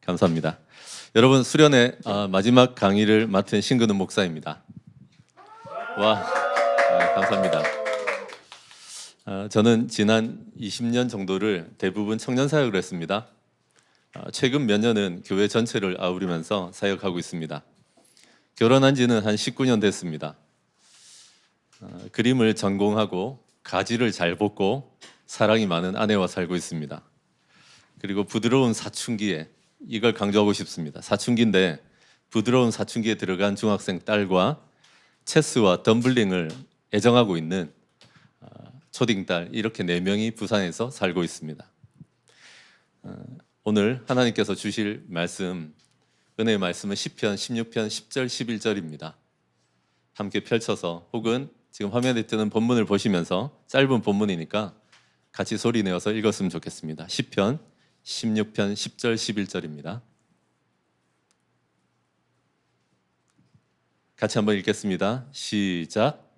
감사합니다. 여러분, 수련회 마지막 강의를 맡은 신근우 목사입니다. 와, 감사합니다. 저는 지난 20년 정도를 대부분 청년 사역을 했습니다. 최근 몇 년은 교회 전체를 아우르면서 사역하고 있습니다. 결혼한 지는 한 19년 됐습니다. 그림을 전공하고 가지를 잘 뽑고 사랑이 많은 아내와 살고 있습니다. 그리고 부드러운 사춘기에, 이걸 강조하고 싶습니다. 사춘기인데 부드러운 사춘기에 들어간 중학생 딸과 체스와 덤블링을 애정하고 있는 초딩딸, 이렇게 4명이 부산에서 살고 있습니다. 오늘 하나님께서 주실 말씀, 은혜의 말씀은 시편 16편 10절 11절입니다. 함께 펼쳐서, 혹은 지금 화면에 뜨는 본문을 보시면서, 짧은 본문이니까 같이 소리 내어서 읽었으면 좋겠습니다. 시편 16편 10절 11절입니다. 같이 한번 읽겠습니다. 시작.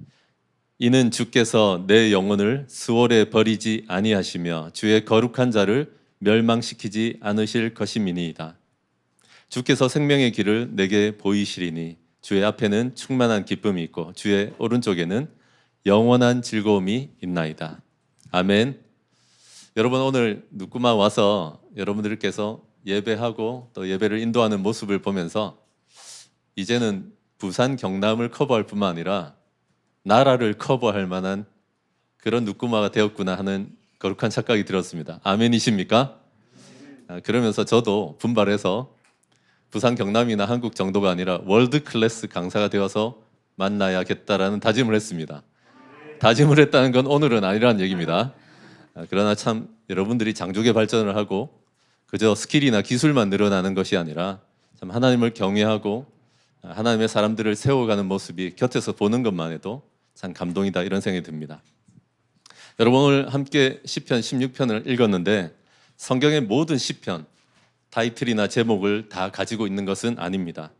이는 주께서 내 영혼을 수월에 버리지 아니하시며 주의 거룩한 자를 멸망시키지 않으실 것임이니이다. 주께서 생명의 길을 내게 보이시리니 주의 앞에는 충만한 기쁨이 있고 주의 오른쪽에는 영원한 즐거움이 있나이다. 아멘. 여러분, 오늘 누구마 와서 여러분들께서 예배하고 또 예배를 인도하는 모습을 보면서 이제는 부산 경남을 커버할 뿐만 아니라 나라를 커버할 만한 그런 누구마가 되었구나 하는 거룩한 착각이 들었습니다. 아멘이십니까? 그러면서 저도 분발해서 부산 경남이나 한국 정도가 아니라 월드 클래스 강사가 되어서 만나야겠다라는 다짐을 했습니다. 다짐을 했다는 건 오늘은 아니라는 얘기입니다. 그러나 참 여러분들이 장족의 발전을 하고 그저 스킬이나 기술만 늘어나는 것이 아니라 참 하나님을 경외하고 하나님의 사람들을 세워가는 모습이 곁에서 보는 것만 해도 참 감동이다, 이런 생각이 듭니다. 여러분, 오늘 함께 시편 16편을 읽었는데 성경의 모든 시편, 타이틀이나 제목을 다 가지고 있는 것은 아닙니다.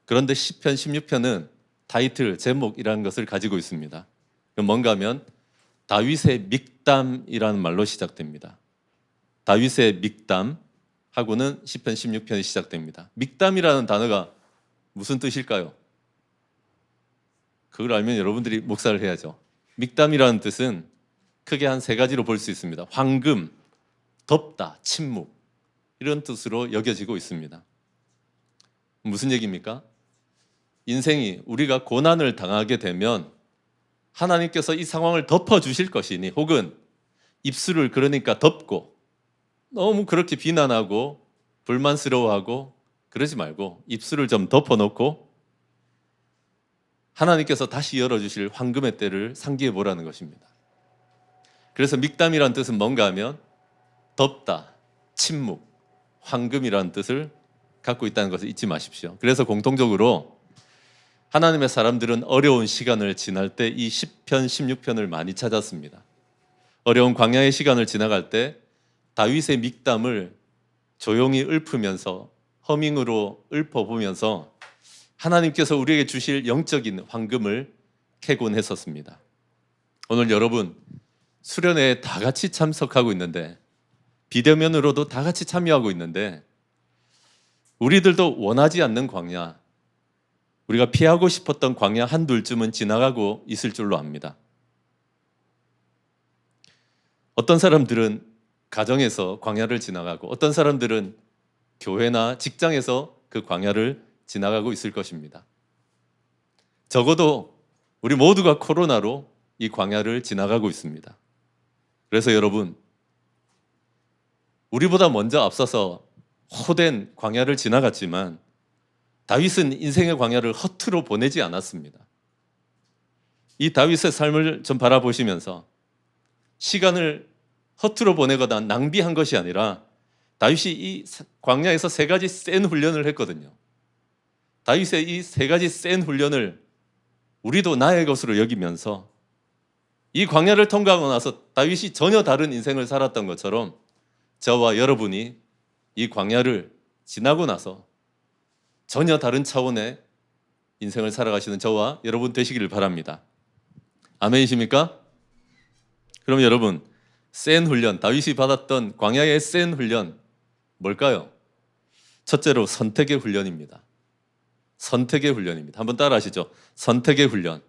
그런데 시편 16편은 타이틀, 제목이라는 것을 가지고 있습니다. 뭔가 하면 다윗의 믹담이라는 말로 시작됩니다. 다윗의 믹담하고는 시편 16편이 시작됩니다. 믹담이라는 단어가 무슨 뜻일까요? 그걸 알면 여러분들이 목사를 해야죠. 믹담이라는 뜻은 크게 한 3가지로 볼 수 있습니다. 황금, 덥다, 침묵, 이런 뜻으로 여겨지고 있습니다. 무슨 얘기입니까? 인생이, 우리가 고난을 당하게 되면 하나님께서 이 상황을 덮어주실 것이니, 혹은 입술을 그러니까 덮고 너무 그렇게 비난하고 불만스러워하고 그러지 말고 입술을 좀 덮어놓고 하나님께서 다시 열어주실 황금의 때를 상기해 보라는 것입니다. 그래서 믹담이라는 뜻은 뭔가 하면 덥다, 침묵, 황금이라는 뜻을 갖고 있다는 것을 잊지 마십시오. 그래서 공통적으로 하나님의 사람들은 어려운 시간을 지날 때 이 시편 16편을 많이 찾았습니다. 어려운 광야의 시간을 지나갈 때 다윗의 믹담을 조용히 읊으면서, 허밍으로 읊어보면서 하나님께서 우리에게 주실 영적인 황금을 캐곤 했었습니다. 오늘 여러분, 수련회에 다 같이 참석하고 있는데, 비대면으로도 다 같이 참여하고 있는데, 우리들도 원하지 않는 광야, 우리가 피하고 싶었던 광야 한둘쯤은 지나가고 있을 줄로 압니다. 어떤 사람들은 가정에서 광야를 지나가고, 어떤 사람들은 교회나 직장에서 그 광야를 지나가고 있을 것입니다. 적어도 우리 모두가 코로나로 이 광야를 지나가고 있습니다. 그래서 여러분, 우리보다 먼저 앞서서 호된 광야를 지나갔지만 다윗은 인생의 광야를 허투루 보내지 않았습니다. 이 다윗의 삶을 좀 바라보시면서 시간을 허투루 보내거나 낭비한 것이 아니라 다윗이 이 광야에서 3가지 센 훈련을 했거든요. 다윗의 이 3가지 센 훈련을 우리도 나의 것으로 여기면서 이 광야를 통과하고 나서 다윗이 전혀 다른 인생을 살았던 것처럼 저와 여러분이 이 광야를 지나고 나서 전혀 다른 차원의 인생을 살아가시는 저와 여러분 되시기를 바랍니다. 아멘이십니까? 그럼 여러분, 센 훈련, 다윗이 받았던 광야의 센 훈련 뭘까요? 첫째로 선택의 훈련입니다. 선택의 훈련입니다. 한번 따라 하시죠. 선택의 훈련.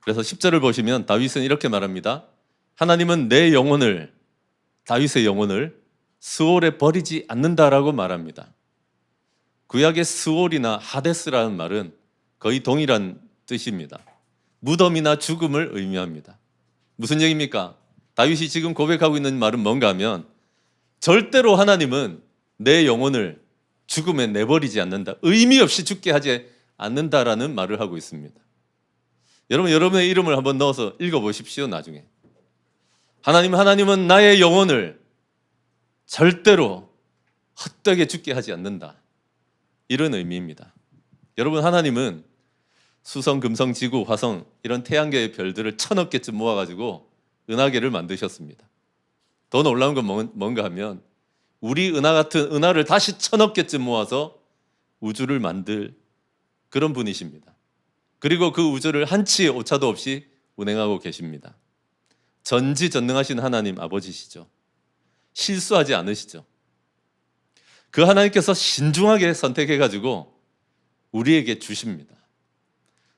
그래서 10절을 보시면 다윗은 이렇게 말합니다. 하나님은 내 영혼을, 다윗의 영혼을 스올에 버리지 않는다라고 말합니다. 구약의 스올이나 하데스라는 말은 거의 동일한 뜻입니다. 무덤이나 죽음을 의미합니다. 무슨 얘기입니까? 다윗이 지금 고백하고 있는 말은 뭔가 하면 절대로 하나님은 내 영혼을 죽음에 내버리지 않는다. 의미 없이 죽게 하지 않는다라는 말을 하고 있습니다. 여러분, 여러분의 이름을 한번 넣어서 읽어보십시오. 나중에 하나님은 나의 영혼을 절대로 헛되게 죽게 하지 않는다. 이런 의미입니다. 여러분, 하나님은 수성, 금성, 지구, 화성 이런 태양계의 별들을 1000억 개쯤 모아가지고 은하계를 만드셨습니다. 더 놀라운 건 뭔가 하면 우리 은하 같은 은하를 다시 1000억 개쯤 모아서 우주를 만들 그런 분이십니다. 그리고 그 우주를 한치의 오차도 없이 운행하고 계십니다. 전지전능하신 하나님 아버지시죠. 실수하지 않으시죠. 그 하나님께서 신중하게 선택해가지고 우리에게 주십니다.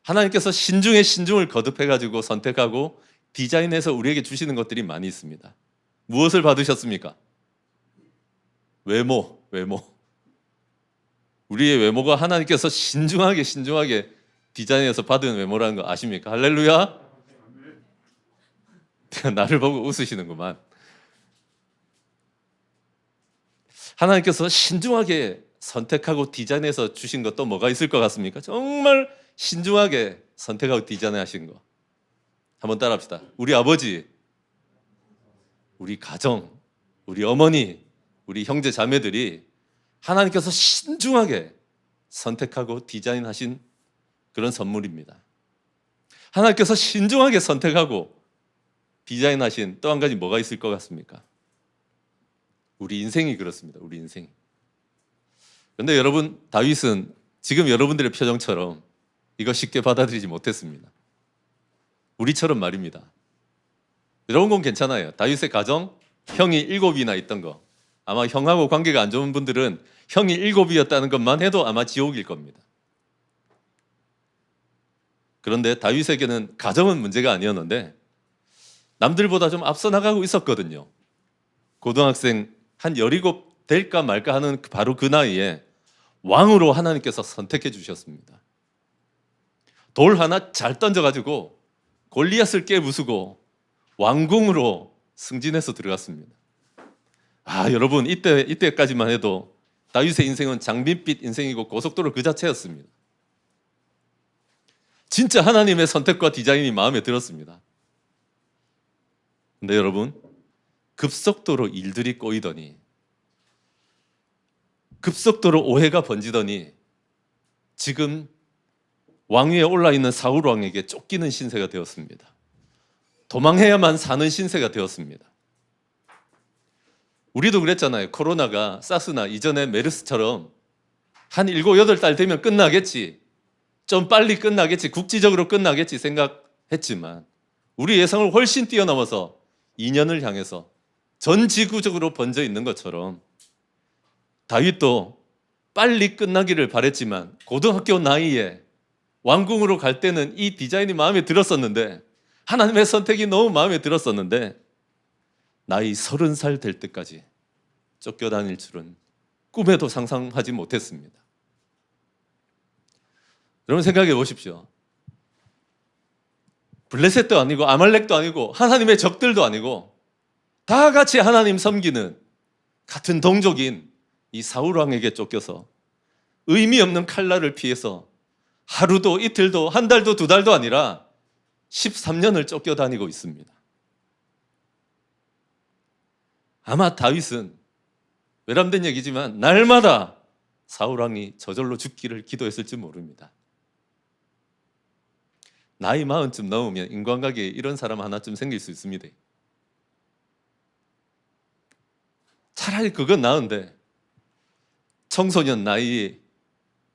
하나님께서 신중에 신중을 거듭해가지고 선택하고 디자인해서 우리에게 주시는 것들이 많이 있습니다. 무엇을 받으셨습니까? 외모. 우리의 외모가 하나님께서 신중하게 디자인해서 받은 외모라는 거 아십니까? 할렐루야. 나를 보고 웃으시는구만. 하나님께서 신중하게 선택하고 디자인해서 주신 것도 뭐가 있을 것 같습니까? 정말 신중하게 선택하고 디자인하신 거. 한번 따라합시다. 우리 아버지, 우리 가정, 우리 어머니, 우리 형제 자매들이 하나님께서 신중하게 선택하고 디자인하신 그런 선물입니다. 하나님께서 신중하게 선택하고 디자인하신 또 한 가지 뭐가 있을 것 같습니까? 우리 인생이 그렇습니다. 우리 인생이. 그런데 여러분, 다윗은 지금 여러분들의 표정처럼 이거 쉽게 받아들이지 못했습니다. 우리처럼 말입니다. 여러분 건 괜찮아요. 다윗의 가정, 형이 7이나 있던 거. 아마 형하고 관계가 안 좋은 분들은 형이 7이었다는 것만 해도 아마 지옥일 겁니다. 그런데 다윗에게는 가정은 문제가 아니었는데 남들보다 좀 앞서 나가고 있었거든요. 고등학생 한 17 될까 말까 하는 바로 그 나이에 왕으로 하나님께서 선택해 주셨습니다. 돌 하나 잘 던져가지고 골리앗을 깨부수고 왕궁으로 승진해서 들어갔습니다. 여러분, 이때까지만 해도 다윗의 인생은 장밋빛 인생이고 고속도로 그 자체였습니다. 진짜 하나님의 선택과 디자인이 마음에 들었습니다. 근데 여러분, 급속도로 일들이 꼬이더니, 급속도로 오해가 번지더니 지금 왕위에 올라있는 사울 왕에게 쫓기는 신세가 되었습니다. 도망해야만 사는 신세가 되었습니다. 우리도 그랬잖아요. 코로나가 사스나 이전에 메르스처럼 한 7, 8달 되면 끝나겠지, 좀 빨리 끝나겠지, 국지적으로 끝나겠지 생각했지만 우리 예상을 훨씬 뛰어넘어서 2년을 향해서 전 지구적으로 번져 있는 것처럼 다윗도 빨리 끝나기를 바랬지만 고등학교 나이에 왕궁으로 갈 때는 이 디자인이 마음에 들었었는데, 하나님의 선택이 너무 마음에 들었었는데 나이 30살 될 때까지 쫓겨다닐 줄은 꿈에도 상상하지 못했습니다. 여러분 생각해 보십시오. 블레셋도 아니고 아말렉도 아니고 하나님의 적들도 아니고 다 같이 하나님 섬기는 같은 동족인 이 사울 왕에게 쫓겨서 의미 없는 칼날을 피해서 하루도 이틀도 한 달도 두 달도 아니라 13년을 쫓겨다니고 있습니다. 아마 다윗은 외람된 얘기지만 날마다 사울 왕이 저절로 죽기를 기도했을지 모릅니다. 나이 40쯤 넘으면 인간관계에 이런 사람 하나쯤 생길 수 있습니다. 차라리 그건 나은데 청소년 나이,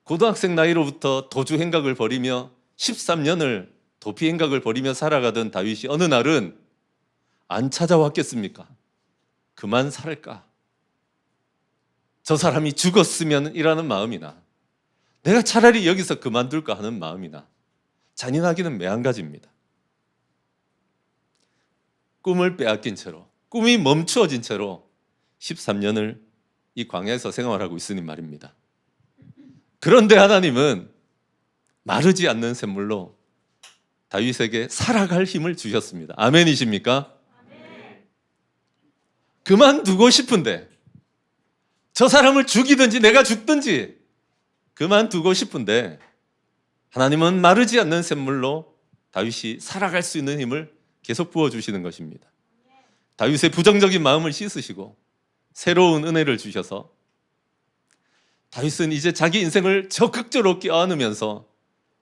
고등학생 나이로부터 도주 행각을 벌이며 13년을 도피 행각을 벌이며 살아가던 다윗이 어느 날은 안 찾아왔겠습니까? 그만 살까? 저 사람이 죽었으면 이라는 마음이나 내가 차라리 여기서 그만둘까 하는 마음이나 잔인하기는 매한가지입니다. 꿈을 빼앗긴 채로, 꿈이 멈추어진 채로 13년을 이 광야에서 생활하고 있으니 말입니다. 그런데 하나님은 마르지 않는 샘물로 다윗에게 살아갈 힘을 주셨습니다. 아멘이십니까? 그만두고 싶은데, 저 사람을 죽이든지 내가 죽든지 그만두고 싶은데, 하나님은 마르지 않는 샘물로 다윗이 살아갈 수 있는 힘을 계속 부어주시는 것입니다. 다윗의 부정적인 마음을 씻으시고 새로운 은혜를 주셔서 다윗은 이제 자기 인생을 적극적으로 껴안으면서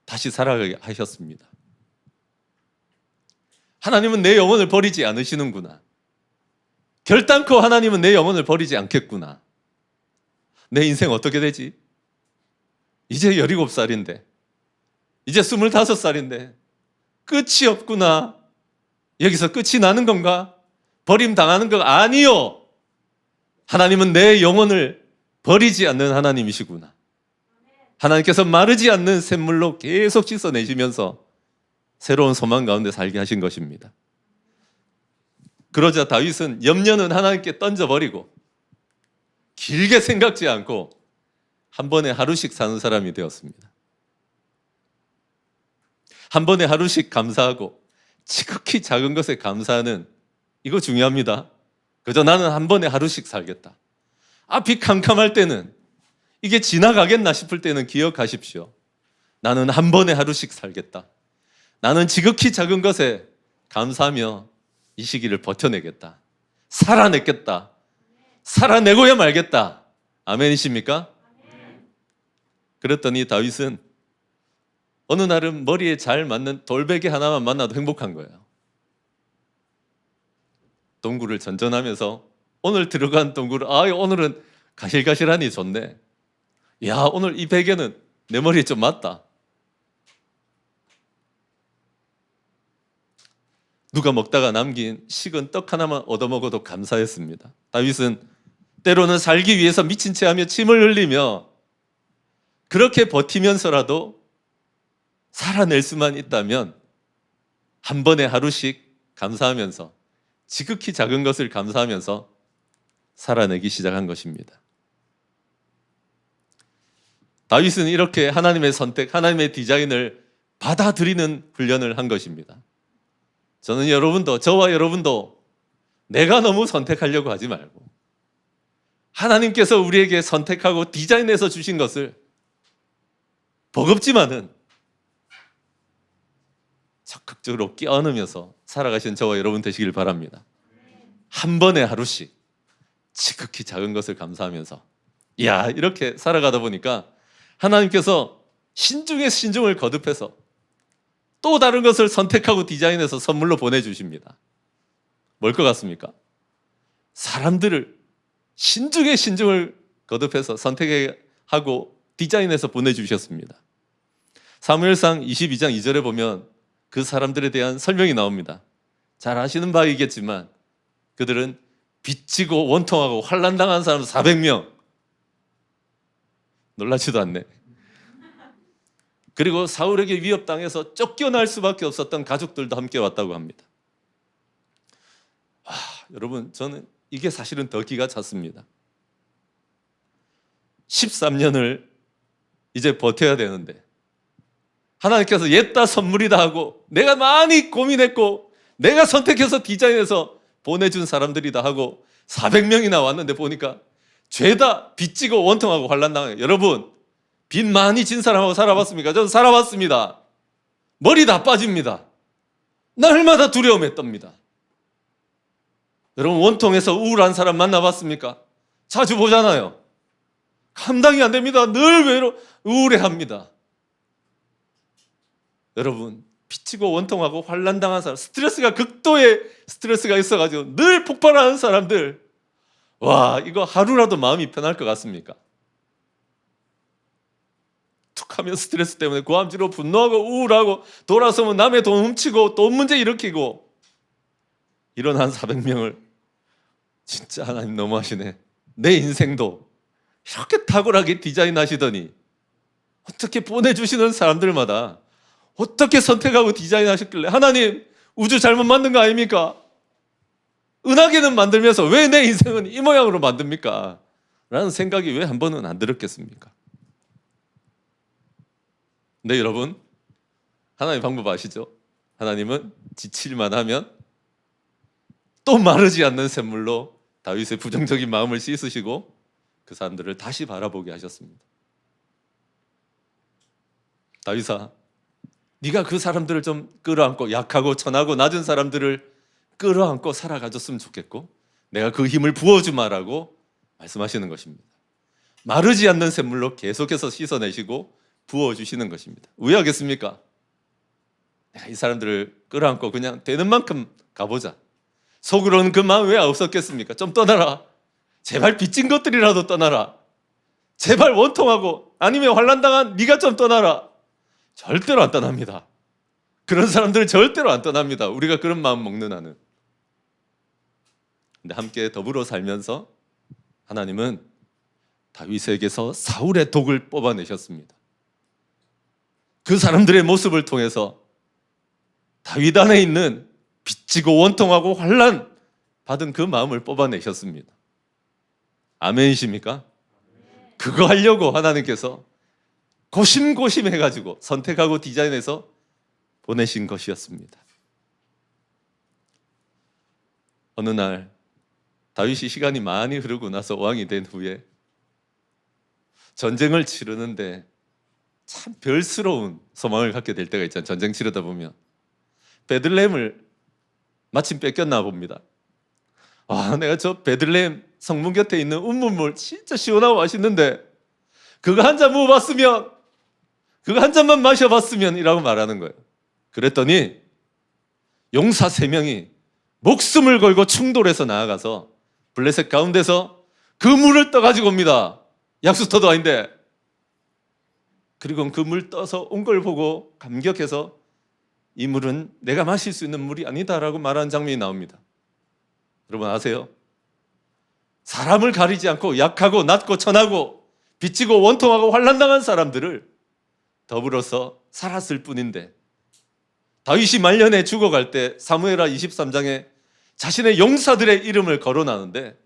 다시 살아가게 하셨습니다. 하나님은 내 영혼을 버리지 않으시는구나. 결단코 하나님은 내 영혼을 버리지 않겠구나. 내 인생 어떻게 되지? 이제 17살인데, 이제 25살인데 끝이 없구나. 여기서 끝이 나는 건가? 버림당하는 거 아니요. 하나님은 내 영혼을 버리지 않는 하나님이시구나. 하나님께서 마르지 않는 샘물로 계속 씻어내시면서 새로운 소망 가운데 살게 하신 것입니다. 그러자 다윗은 염려는 하나님께 던져버리고 길게 생각지 않고 한 번에 하루씩 사는 사람이 되었습니다. 한 번에 하루씩 감사하고 지극히 작은 것에 감사하는, 이거 중요합니다. 그저 나는 한 번에 하루씩 살겠다. 앞이 캄캄할 때는, 이게 지나가겠나 싶을 때는 기억하십시오. 나는 한 번에 하루씩 살겠다. 나는 지극히 작은 것에 감사하며 이 시기를 버텨내겠다. 살아내겠다. 살아내고야 말겠다. 아멘이십니까? 그랬더니 다윗은 어느 날은 머리에 잘 맞는 돌베개 하나만 만나도 행복한 거예요. 동굴을 전전하면서 오늘 들어간 동굴을, 오늘은 가실가실하니 좋네. 야, 오늘 이 베개는 내 머리에 좀 맞다. 누가 먹다가 남긴 식은 떡 하나만 얻어먹어도 감사했습니다. 다윗은 때로는 살기 위해서 미친 채 하며 침을 흘리며 그렇게 버티면서라도 살아낼 수만 있다면 한 번에 하루씩 감사하면서, 지극히 작은 것을 감사하면서 살아내기 시작한 것입니다. 다윗은 이렇게 하나님의 선택, 하나님의 디자인을 받아들이는 훈련을 한 것입니다. 저는 여러분도, 저와 여러분도 내가 너무 선택하려고 하지 말고 하나님께서 우리에게 선택하고 디자인해서 주신 것을 버겁지만은 적극적으로 껴안으면서 살아가시는 저와 여러분 되시길 바랍니다. 한 번에 하루씩 지극히 작은 것을 감사하면서, 이렇게 살아가다 보니까 하나님께서 신중에 신중을 거듭해서 또 다른 것을 선택하고 디자인해서 선물로 보내주십니다. 뭘 것 같습니까? 사람들을 신중에 신중을 거듭해서 선택하고 디자인해서 보내주셨습니다. 사무엘상 22장 2절에 보면 그 사람들에 대한 설명이 나옵니다. 잘 아시는 바이겠지만 그들은 빚지고 원통하고 환난당한 사람 400명. 놀라지도 않네. 그리고 사울에게 위협당해서 쫓겨날 수밖에 없었던 가족들도 함께 왔다고 합니다. 여러분, 저는 이게 사실은 더 기가 찼습니다. 13년을 이제 버텨야 되는데 하나님께서 옛다 선물이다 하고 내가 많이 고민했고 내가 선택해서 디자인해서 보내준 사람들이다 하고 400명이나 왔는데 보니까 죄다 빚지고 원통하고 환난당해요. 여러분, 빚 많이 진 사람하고 살아봤습니까? 저는 살아봤습니다. 머리 다 빠집니다. 날마다 두려움에 떱니다. 여러분, 원통해서 우울한 사람 만나봤습니까? 자주 보잖아요. 감당이 안 됩니다. 늘 우울해합니다. 여러분, 빚지고 원통하고 환난당한 사람, 스트레스가 극도의 스트레스가 있어가지고 늘 폭발하는 사람들, 이거 하루라도 마음이 편할 것 같습니까? 툭하면 스트레스 때문에 고함지로 분노하고 우울하고 돌아서면 남의 돈 훔치고 돈 문제 일으키고 이런 한 400명을 진짜 하나님 너무하시네. 내 인생도 이렇게 탁월하게 디자인하시더니 어떻게 보내주시는 사람들마다 어떻게 선택하고 디자인하셨길래 하나님 우주 잘못 만든 거 아닙니까? 은하계는 만들면서 왜 내 인생은 이 모양으로 만듭니까? 라는 생각이 왜 한 번은 안 들었겠습니까? 근데 여러분, 하나님 방법 아시죠? 하나님은 지칠만 하면 또 마르지 않는 샘물로 다윗의 부정적인 마음을 씻으시고 그 사람들을 다시 바라보게 하셨습니다. 다윗아, 네가 그 사람들을 좀 끌어안고 약하고 천하고 낮은 사람들을 끌어안고 살아가줬으면 좋겠고 내가 그 힘을 부어주마라고 말씀하시는 것입니다. 마르지 않는 샘물로 계속해서 씻어내시고 부어주시는 것입니다. 왜 하겠습니까? 내가 이 사람들을 끌어안고 그냥 되는 만큼 가보자. 속으로는 그 마음 왜 없었겠습니까? 좀 떠나라. 제발 빚진 것들이라도 떠나라. 제발 원통하고 아니면 환난당한 네가 좀 떠나라. 절대로 안 떠납니다. 그런 사람들은 절대로 안 떠납니다. 우리가 그런 마음 먹는 한은. 근데 함께 더불어 살면서 하나님은 다윗에게서 사울의 독을 뽑아내셨습니다. 그 사람들의 모습을 통해서 다윗 안에 있는 빚지고 원통하고 환난 받은 그 마음을 뽑아내셨습니다. 아멘이십니까? 그거 하려고 하나님께서 고심고심 해가지고 선택하고 디자인해서 보내신 것이었습니다. 어느 날 다윗이 시간이 많이 흐르고 나서 왕이 된 후에 전쟁을 치르는데 참 별스러운 소망을 갖게 될 때가 있잖아요. 전쟁 치르다 보면 베들레헴을 마침 뺏겼나 봅니다. 내가 저 베들레헴 성문 곁에 있는 운문물 진짜 시원하고 맛있는데 그거 한 잔 먹어봤으면, 그거 한 잔만 마셔봤으면 이라고 말하는 거예요. 그랬더니 용사 3명이 목숨을 걸고 충돌해서 나아가서 블레셋 가운데서 그 물을 떠가지고 옵니다. 약수터도 아닌데. 그리고 그 물 떠서 온 걸 보고 감격해서 이 물은 내가 마실 수 있는 물이 아니다라고 말하는 장면이 나옵니다. 여러분 아세요? 사람을 가리지 않고 약하고 낮고 천하고 빚지고 원통하고 환난당한 사람들을 더불어서 살았을 뿐인데 다윗이 말년에 죽어갈 때 사무엘하 23장에 자신의 용사들의 이름을 거론하는데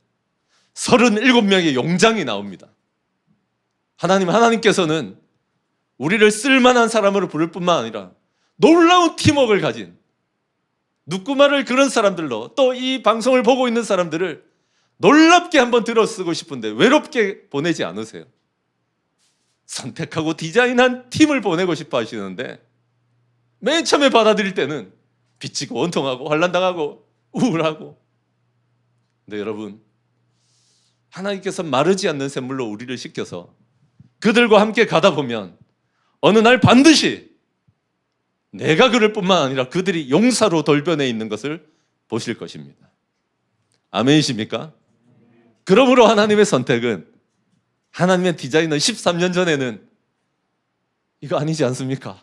37명의 용장이 나옵니다. 하나님께서는 우리를 쓸만한 사람으로 부를 뿐만 아니라 놀라운 팀워크를 가진 누구말을 그런 사람들로 또 이 방송을 보고 있는 사람들을 놀랍게 한번 들어쓰고 싶은데 외롭게 보내지 않으세요. 선택하고 디자인한 팀을 보내고 싶어 하시는데 맨 처음에 받아들일 때는 빚지고 원통하고 환난당하고 우울하고. 근데 여러분, 하나님께서 마르지 않는 샘물로 우리를 씻겨서 그들과 함께 가다 보면 어느 날 반드시 내가 그럴 뿐만 아니라 그들이 용사로 돌변해 있는 것을 보실 것입니다. 아멘이십니까? 그러므로 하나님의 선택은, 하나님의 디자인은 13년 전에는 이거 아니지 않습니까?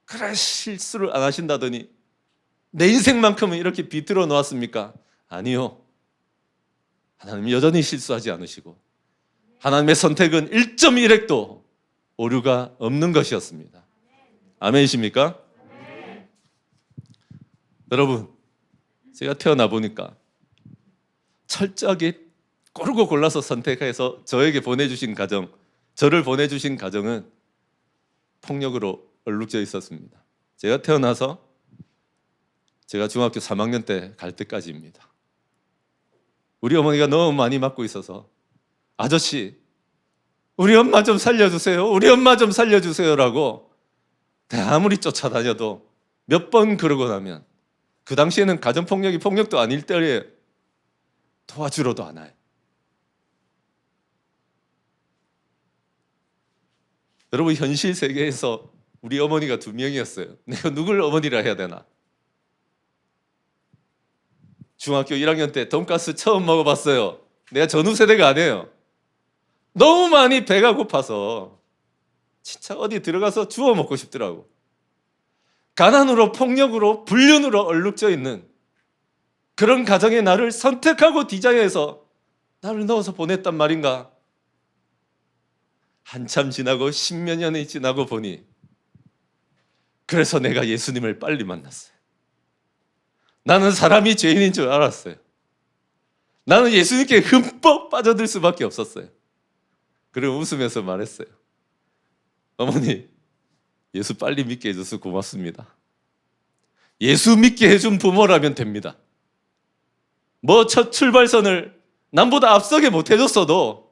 그래 실수를 안 하신다더니 내 인생만큼은 이렇게 비틀어 놓았습니까? 아니요. 하나님은 여전히 실수하지 않으시고 하나님의 선택은 1.1획도 오류가 없는 것이었습니다. 아멘이십니까? 여러분, 제가 태어나 보니까 철저하게 고르고 골라서 선택해서 저에게 보내주신 가정, 저를 보내주신 가정은 폭력으로 얼룩져 있었습니다. 제가 태어나서 제가 중학교 3학년 때 갈 때까지입니다. 우리 어머니가 너무 많이 맞고 있어서 아저씨, 우리 엄마 좀 살려주세요. 우리 엄마 좀 살려주세요라고 아무리 쫓아다녀도 몇 번 그러고 나면 그 당시에는 가정폭력이 폭력도 아닐 때에 도와주러도 안 와요. 여러분, 현실 세계에서 우리 어머니가 2명이었어요. 내가 누굴 어머니라 해야 되나? 중학교 1학년 때 돈가스 처음 먹어봤어요. 내가 전후 세대가 아니에요. 너무 많이 배가 고파서 진짜 어디 들어가서 주워 먹고 싶더라고. 가난으로, 폭력으로, 불륜으로 얼룩져 있는 그런 가정에 나를 선택하고 디자인해서 나를 넣어서 보냈단 말인가? 한참 지나고 십몇 년이 지나고 보니 그래서 내가 예수님을 빨리 만났어요. 나는 사람이 죄인인 줄 알았어요. 나는 예수님께 흠뻑 빠져들 수밖에 없었어요. 그리고 웃으면서 말했어요. 어머니, 예수 빨리 믿게 해줘서 고맙습니다. 예수 믿게 해준 부모라면 됩니다. 뭐 첫 출발선을 남보다 앞서게 못 해줬어도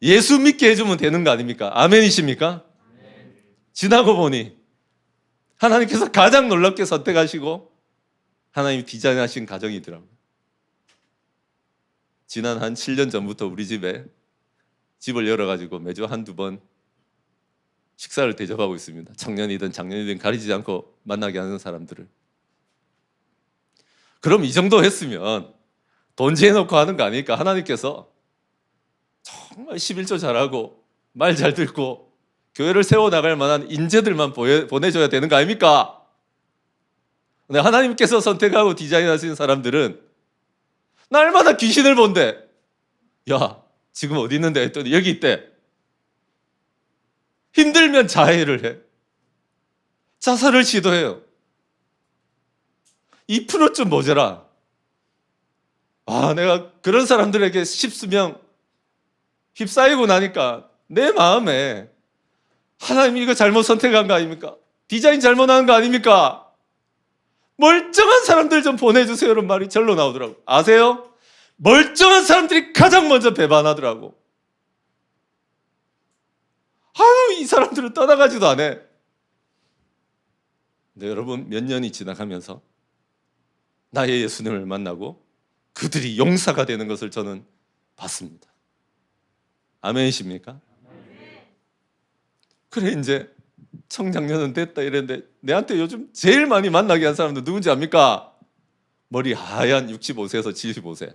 예수 믿게 해주면 되는 거 아닙니까? 아멘이십니까? 지나고 보니 하나님께서 가장 놀랍게 선택하시고 하나님이 디자인하신 가정이더라고요. 지난 한 7년 전부터 우리 집에 집을 열어가지고 매주 한두 번 식사를 대접하고 있습니다. 청년이든 장년이든 가리지 않고 만나게 하는 사람들을. 그럼 이 정도 했으면 돈 지어놓고 하는 거 아닙니까? 하나님께서 정말 11조 잘하고 말 잘 듣고 교회를 세워나갈 만한 인재들만 보내줘야 되는 거 아닙니까? 근데 하나님께서 선택하고 디자인하신 사람들은 날마다 귀신을 본대. 야, 지금 어디 있는데? 했더니 여기 있대. 힘들면 자해를 해. 자살을 시도해요. 2%쯤 모자라. 내가 그런 사람들에게 십수명 휩싸이고 나니까 내 마음에 하나님 이거 잘못 선택한 거 아닙니까? 디자인 잘못한 거 아닙니까? 멀쩡한 사람들 좀 보내주세요 이런 말이 절로 나오더라고. 아세요? 멀쩡한 사람들이 가장 먼저 배반하더라고. 이 사람들은 떠나가지도 않아. 근데 여러분, 몇 년이 지나가면서 나의 예수님을 만나고 그들이 용사가 되는 것을 저는 봤습니다. 아멘이십니까? 그래 이제 청장년은 됐다 이랬는데 내한테 요즘 제일 많이 만나게 한 사람도 누군지 압니까? 머리 하얀 65세에서 75세.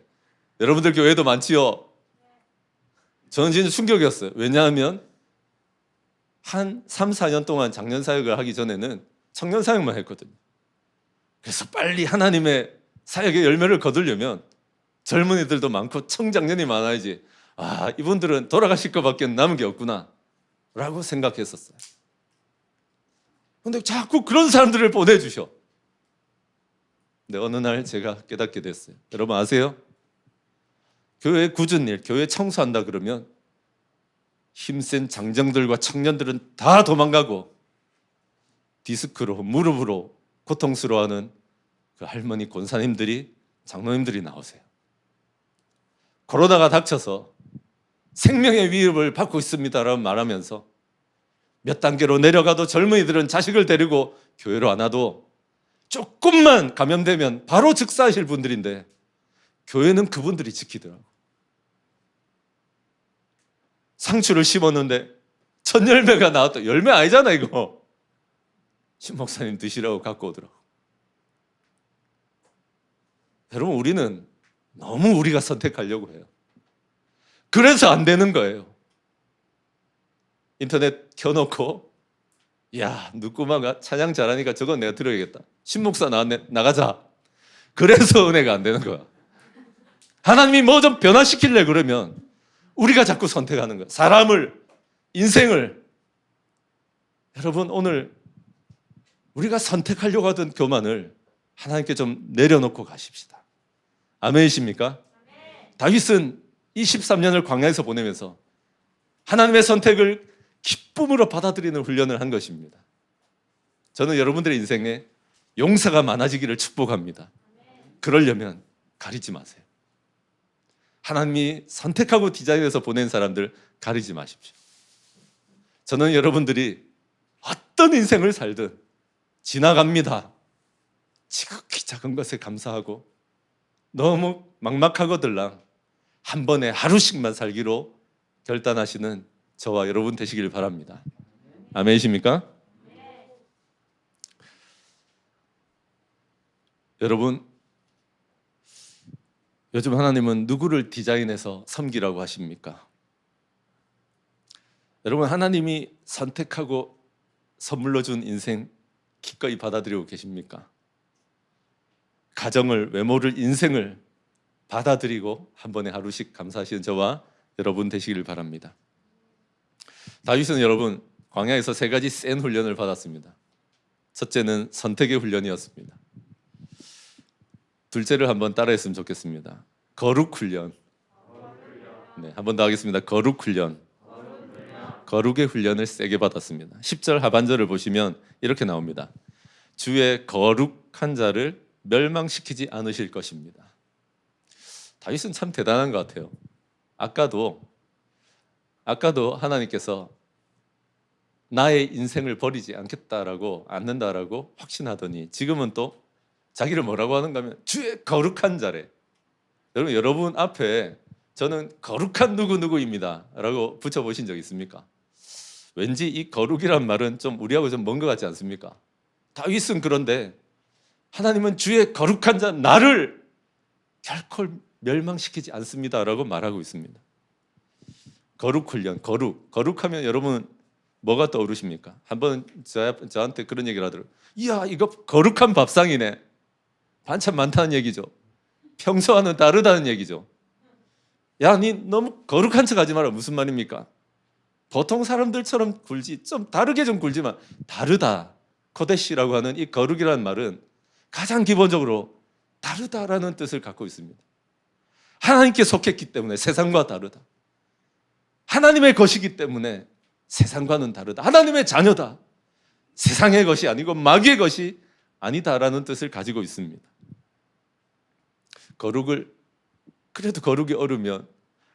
여러분들 교회도 많지요? 저는 진짜 충격이었어요. 왜냐하면 한 3, 4년 동안 장년 사역을 하기 전에는 청년 사역만 했거든요. 그래서 빨리 하나님의 사역의 열매를 거두려면 젊은이들도 많고 청장년이 많아야지. 이분들은 돌아가실 것밖에 남은 게 없구나 라고 생각했었어요. 근데 자꾸 그런 사람들을 보내주셔. 근데 어느 날 제가 깨닫게 됐어요. 여러분 아세요? 교회 굳은 일, 교회 청소한다 그러면 힘센 장정들과 청년들은 다 도망가고 디스크로, 무릎으로 고통스러워하는 그 할머니 권사님들이, 장로님들이 나오세요. 코로나가 닥쳐서 생명의 위협을 받고 있습니다라고 말하면서 몇 단계로 내려가도 젊은이들은 자식을 데리고 교회로 안 와도 조금만 감염되면 바로 즉사하실 분들인데 교회는 그분들이 지키더라고. 상추를 심었는데 첫 열매가 나왔다. 열매 아니잖아 이거. 신 목사님 드시라고 갖고 오더라고. 여러분 우리는 너무 우리가 선택하려고 해요. 그래서 안 되는 거예요. 인터넷 켜놓고 누구마가 찬양 잘하니까 저건 내가 들어야겠다. 신 목사 나왔네. 나가자. 그래서 은혜가 안 되는 거야. 하나님이 뭐 좀 변화시키려 그러면 우리가 자꾸 선택하는 거야. 사람을, 인생을. 여러분 오늘 우리가 선택하려고 하던 교만을 하나님께 좀 내려놓고 가십시다. 아멘이십니까? 다윗은 23년을 광야에서 보내면서 하나님의 선택을 기쁨으로 받아들이는 훈련을 한 것입니다. 저는 여러분들의 인생에 용사가 많아지기를 축복합니다. 그러려면 가리지 마세요. 하나님이 선택하고 디자인해서 보낸 사람들 가리지 마십시오. 저는 여러분들이 어떤 인생을 살든 지나갑니다. 지극히 작은 것에 감사하고 너무 막막하거들랑 한 번에 하루씩만 살기로 결단하시는 저와 여러분 되시길 바랍니다. 아멘이십니까? 여러분, 요즘 하나님은 누구를 디자인해서 섬기라고 하십니까? 여러분, 하나님이 선택하고 선물로 준 인생 기꺼이 받아들이고 계십니까? 가정을, 외모를, 인생을 받아들이고 한 번에 하루씩 감사하시는 저와 여러분 되시길 바랍니다. 다윗은 여러분 광야에서 세 가지 센 훈련을 받았습니다. 첫째는 선택의 훈련이었습니다. 둘째를 한번 따라했으면 좋겠습니다. 거룩 훈련. 네, 한 번 더 하겠습니다. 거룩 훈련. 거룩의 훈련을 세게 받았습니다. 10절 하반절을 보시면 이렇게 나옵니다. 주의 거룩한 자를 멸망시키지 않으실 것입니다. 다윗은 참 대단한 것 같아요. 아까도 하나님께서 나의 인생을 버리지 않는다라고 확신하더니 지금은 또 자기를 뭐라고 하는가 하면 주의 거룩한 자래. 여러분 앞에 저는 거룩한 누구누구입니다 라고 붙여보신 적 있습니까? 왠지 이 거룩이란 말은 좀 우리하고 좀 먼 것 같지 않습니까? 다윗은 그런데 하나님은 주의 거룩한 자 나를 결코 멸망시키지 않습니다 라고 말하고 있습니다. 거룩 훈련, 거룩하면 여러분 뭐가 떠오르십니까? 한번 저한테 그런 얘기를 하더라고요. 이야, 이거 거룩한 밥상이네. 반찬 많다는 얘기죠. 평소와는 다르다는 얘기죠. 야, 니 너무 거룩한 척 하지 마라. 무슨 말입니까? 보통 사람들처럼 굴지, 좀 다르게 좀 굴지만 다르다. 코데시라고 하는 이 거룩이라는 말은 가장 기본적으로 다르다라는 뜻을 갖고 있습니다. 하나님께 속했기 때문에 세상과 다르다. 하나님의 것이기 때문에 세상과는 다르다. 하나님의 자녀다. 세상의 것이 아니고 마귀의 것이 아니다라는 뜻을 가지고 있습니다. 그래도 거룩이 어려우면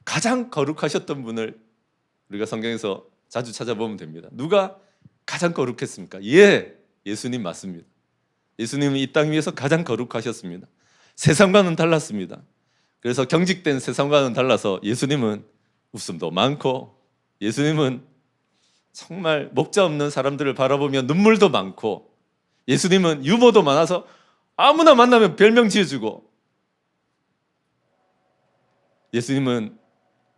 가장 거룩하셨던 분을 우리가 성경에서 자주 찾아보면 됩니다. 누가 가장 거룩했습니까? 예수님 맞습니다. 예수님은 이 땅 위에서 가장 거룩하셨습니다. 세상과는 달랐습니다. 그래서 경직된 세상과는 달라서 예수님은 웃음도 많고, 예수님은 정말 목자 없는 사람들을 바라보며 눈물도 많고, 예수님은 유머도 많아서 아무나 만나면 별명 지어주고, 예수님은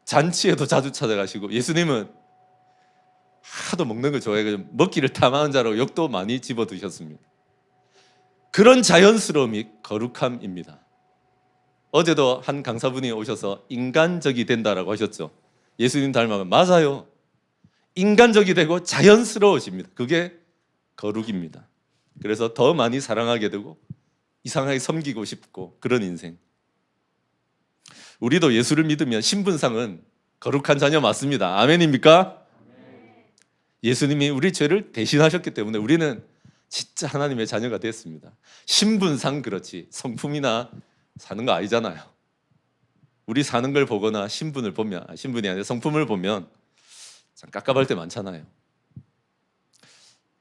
잔치에도 자주 찾아가시고, 예수님은 하도 먹는 걸 좋아해가지고 먹기를 탐하는 자로 욕도 많이 집어드셨습니다. 그런 자연스러움이 거룩함입니다. 어제도 한 강사분이 오셔서 인간적이 된다라고 하셨죠. 예수님 닮아가면 맞아요. 인간적이 되고 자연스러워집니다. 그게 거룩입니다. 그래서 더 많이 사랑하게 되고 이상하게 섬기고 싶고 그런 인생. 우리도 예수를 믿으면 신분상은 거룩한 자녀 맞습니다. 아멘입니까? 예수님이 우리 죄를 대신하셨기 때문에 우리는 진짜 하나님의 자녀가 됐습니다. 신분상 그렇지 성품이나 사는 거 아니잖아요. 우리 사는 걸 보거나 신분이 아니라 성품을 보면 참 깝깝할 때 많잖아요.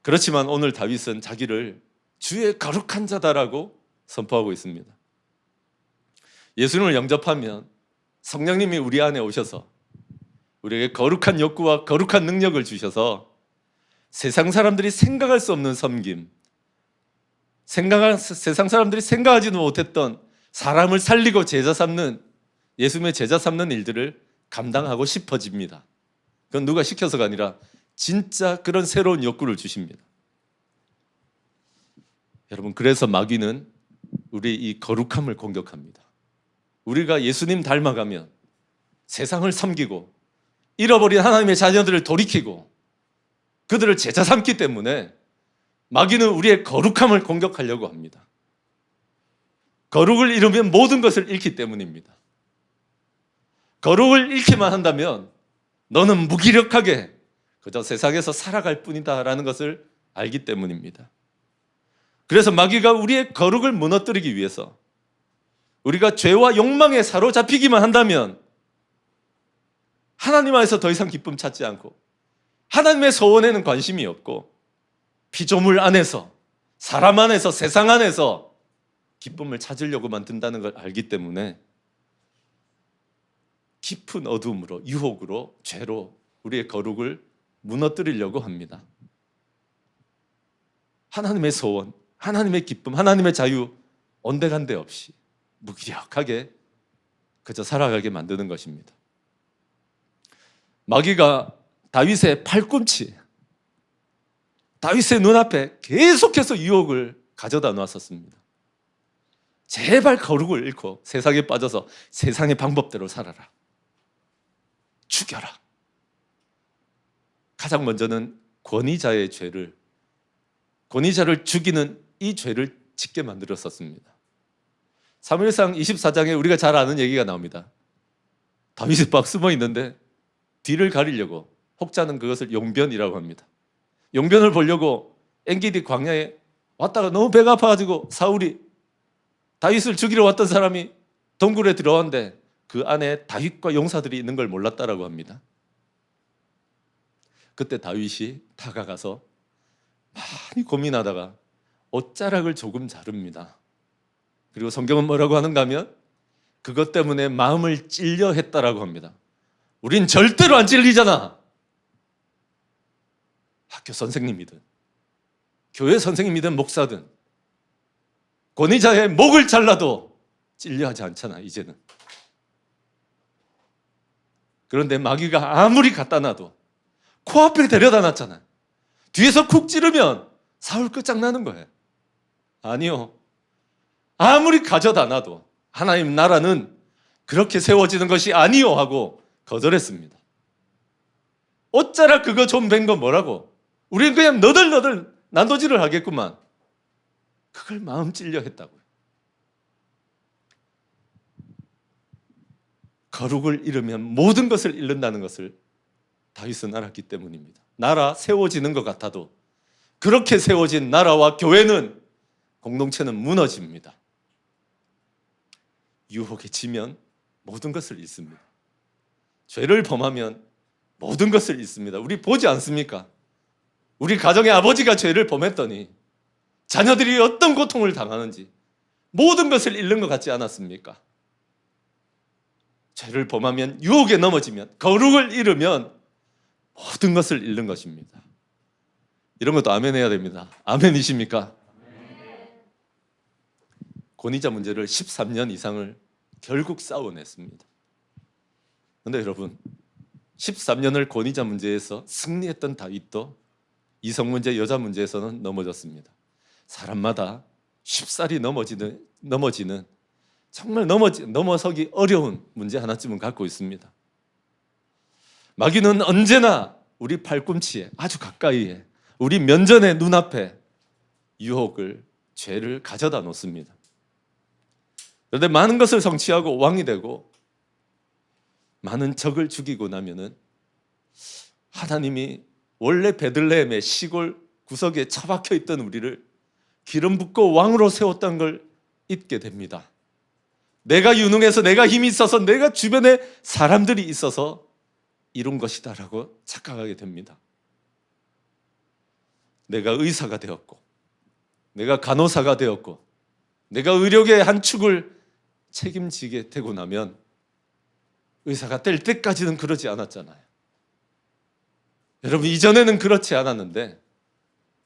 그렇지만 오늘 다윗은 자기를 주의 거룩한 자다라고 선포하고 있습니다. 예수님을 영접하면 성령님이 우리 안에 오셔서 우리에게 거룩한 욕구와 거룩한 능력을 주셔서 세상 사람들이 생각할 수 없는 섬김, 세상 사람들이 생각하지도 못했던 사람을 살리고 예수님의 제자 삼는 일들을 감당하고 싶어집니다. 그건 누가 시켜서가 아니라 진짜 그런 새로운 욕구를 주십니다. 여러분, 그래서 마귀는 우리 이 거룩함을 공격합니다. 우리가 예수님 닮아가면 세상을 섬기고 잃어버린 하나님의 자녀들을 돌이키고 그들을 제자 삼기 때문에 마귀는 우리의 거룩함을 공격하려고 합니다. 거룩을 잃으면 모든 것을 잃기 때문입니다. 거룩을 잃기만 한다면 너는 무기력하게 그저 세상에서 살아갈 뿐이다라는 것을 알기 때문입니다. 그래서 마귀가 우리의 거룩을 무너뜨리기 위해서 우리가 죄와 욕망에 사로잡히기만 한다면 하나님 안에서 더 이상 기쁨 찾지 않고 하나님의 소원에는 관심이 없고 피조물 안에서 사람 안에서 세상 안에서 기쁨을 찾으려고만 든다는 걸 알기 때문에 깊은 어둠으로 유혹으로 죄로 우리의 거룩을 무너뜨리려고 합니다. 하나님의 소원, 하나님의 기쁨, 하나님의 자유 온데간데 없이 무기력하게 그저 살아가게 만드는 것입니다. 마귀가 다윗의 팔꿈치, 다윗의 눈앞에 계속해서 유혹을 가져다 놨었습니다. 제발 거룩을 잃고 세상에 빠져서 세상의 방법대로 살아라. 죽여라. 가장 먼저는 권위자를 죽이는 이 죄를 짓게 만들었었습니다. 사무엘상 24장에 우리가 잘 아는 얘기가 나옵니다. 다윗이 막 숨어 있는데 뒤를 가리려고, 혹자는 그것을 용변이라고 합니다. 용변을 보려고 엔기디 광야에 왔다가 너무 배가 아파가지고 사울이 다윗을 죽이러 왔던 사람이 동굴에 들어왔는데 그 안에 다윗과 용사들이 있는 걸 몰랐다라고 합니다. 그때 다윗이 다가가서 많이 고민하다가 옷자락을 조금 자릅니다. 그리고 성경은 뭐라고 하는가 하면 그것 때문에 마음을 찔려 했다라고 합니다. 우린 절대로 안 찔리잖아. 학교 선생님이든 교회 선생님이든 목사든 권위자의 목을 잘라도 찔려하지 않잖아 이제는. 그런데 마귀가 아무리 갖다 놔도 코앞에 데려다 놨잖아. 뒤에서 쿡 찌르면 사울 끝장나는 거예요. 아니요. 아무리 가져다 놔도 하나님 나라는 그렇게 세워지는 것이 아니요 하고 거절했습니다. 옷자락 그거 좀 된 거 뭐라고? 우리는 그냥 너덜너덜 난도질을 하겠구만. 그걸 마음 찔려 했다고요. 거룩을 잃으면 모든 것을 잃는다는 것을 다윗은 알았기 때문입니다. 나라 세워지는 것 같아도 그렇게 세워진 나라와 교회는, 공동체는 무너집니다. 유혹에 지면 모든 것을 잃습니다. 죄를 범하면 모든 것을 잃습니다. 우리 보지 않습니까? 우리 가정의 아버지가 죄를 범했더니 자녀들이 어떤 고통을 당하는지 모든 것을 잃는 것 같지 않았습니까? 죄를 범하면, 유혹에 넘어지면, 거룩을 잃으면 모든 것을 잃는 것입니다. 이런 것도 아멘 해야 됩니다. 아멘이십니까? 권위자 문제를 13년 이상을 결국 싸워냈습니다. 그런데 여러분, 13년을 권위자 문제에서 승리했던 다윗도 이성 문제, 여자 문제에서는 넘어졌습니다. 사람마다 쉽사리 넘어지는 정말 넘어서기 어려운 문제 하나쯤은 갖고 있습니다. 마귀는 언제나 우리 팔꿈치에, 아주 가까이에, 우리 면전의 눈앞에 유혹을, 죄를 가져다 놓습니다. 그런데 많은 것을 성취하고 왕이 되고 많은 적을 죽이고 나면은 하나님이 원래 베들레헴의 시골 구석에 처박혀 있던 우리를 기름 붓고 왕으로 세웠던 걸 잊게 됩니다. 내가 유능해서, 내가 힘이 있어서, 내가 주변에 사람들이 있어서 이룬 것이다라고 착각하게 됩니다. 내가 의사가 되었고, 내가 간호사가 되었고, 내가 의료계의 한 축을 책임지게 되고 나면 의사가 될 때까지는 그러지 않았잖아요. 여러분, 이전에는 그렇지 않았는데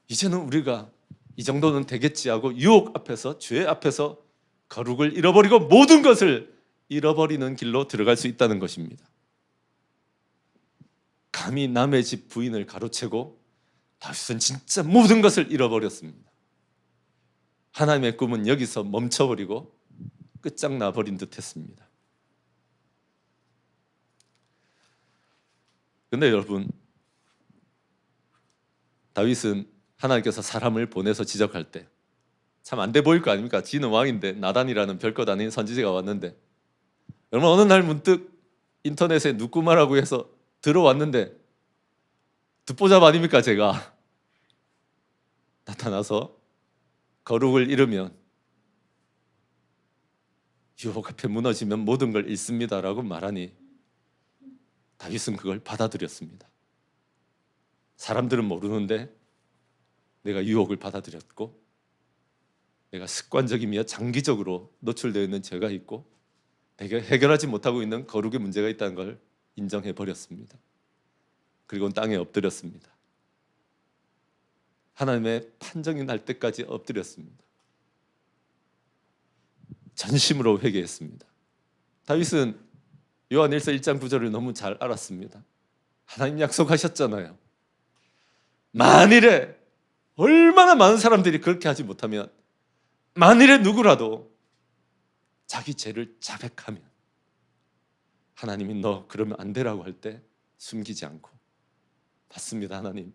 이제는 우리가 이 정도는 되겠지 하고 유혹 앞에서, 죄 앞에서 거룩을 잃어버리고 모든 것을 잃어버리는 길로 들어갈 수 있다는 것입니다. 감히 남의 집 부인을 가로채고 다윗은 진짜 모든 것을 잃어버렸습니다. 하나님의 꿈은 여기서 멈춰버리고 끝장나버린 듯 했습니다. 그런데 여러분, 다윗은 하나님께서 사람을 보내서 지적할 때 참 안 돼 보일 거 아닙니까? 지는 왕인데 나단이라는 별것 아닌 선지자가 왔는데, 여러분, 어느 날 문득 인터넷에 누구마라고 해서 들어왔는데 듣보잡 아닙니까? 제가 나타나서 거룩을 잃으면, 유혹 앞에 무너지면 모든 걸 잃습니다라고 말하니 다윗은 그걸 받아들였습니다. 사람들은 모르는데 내가 유혹을 받아들였고, 내가 습관적이며 장기적으로 노출되어 있는 죄가 있고, 내가 해결하지 못하고 있는 거룩의 문제가 있다는 걸 인정해 버렸습니다. 그리고 땅에 엎드렸습니다. 하나님의 판정이 날 때까지 엎드렸습니다. 전심으로 회개했습니다. 다윗은 요한일서 1장 9절을 너무 잘 알았습니다. 하나님 약속하셨잖아요. 만일에, 얼마나 많은 사람들이 그렇게 하지 못하면, 만일에 누구라도 자기 죄를 자백하면 하나님이 너 그러면 안 되라고 할 때 숨기지 않고 받습니다. 하나님,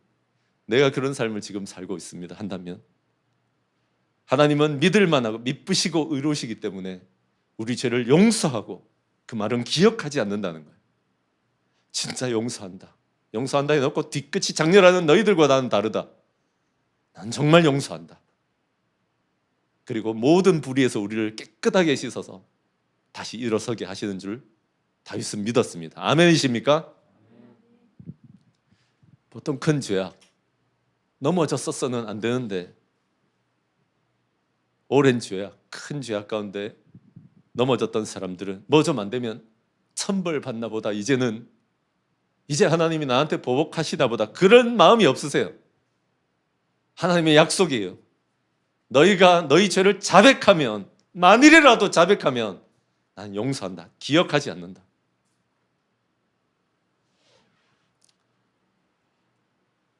내가 그런 삶을 지금 살고 있습니다 한다면 하나님은 믿을 만하고 미쁘시고 의로우시기 때문에 우리 죄를 용서하고 그 말은 기억하지 않는다는 거예요. 진짜 용서한다. 용서한다 해놓고 뒤끝이 장렬하는 너희들과 나는 다르다. 난 정말 용서한다. 그리고 모든 불의에서 우리를 깨끗하게 씻어서 다시 일어서게 하시는 줄 다윗은 믿었습니다. 아멘이십니까? 보통 큰 죄악, 넘어졌었어는 안 되는데 오랜 죄악, 큰 죄악 가운데 넘어졌던 사람들은 뭐 좀 안 되면 천벌 받나 보다, 이제 하나님이 나한테 보복하시나 보다, 그런 마음이 없으세요. 하나님의 약속이에요. 너희가 너희 죄를 자백하면, 만일이라도 자백하면 난 용서한다. 기억하지 않는다.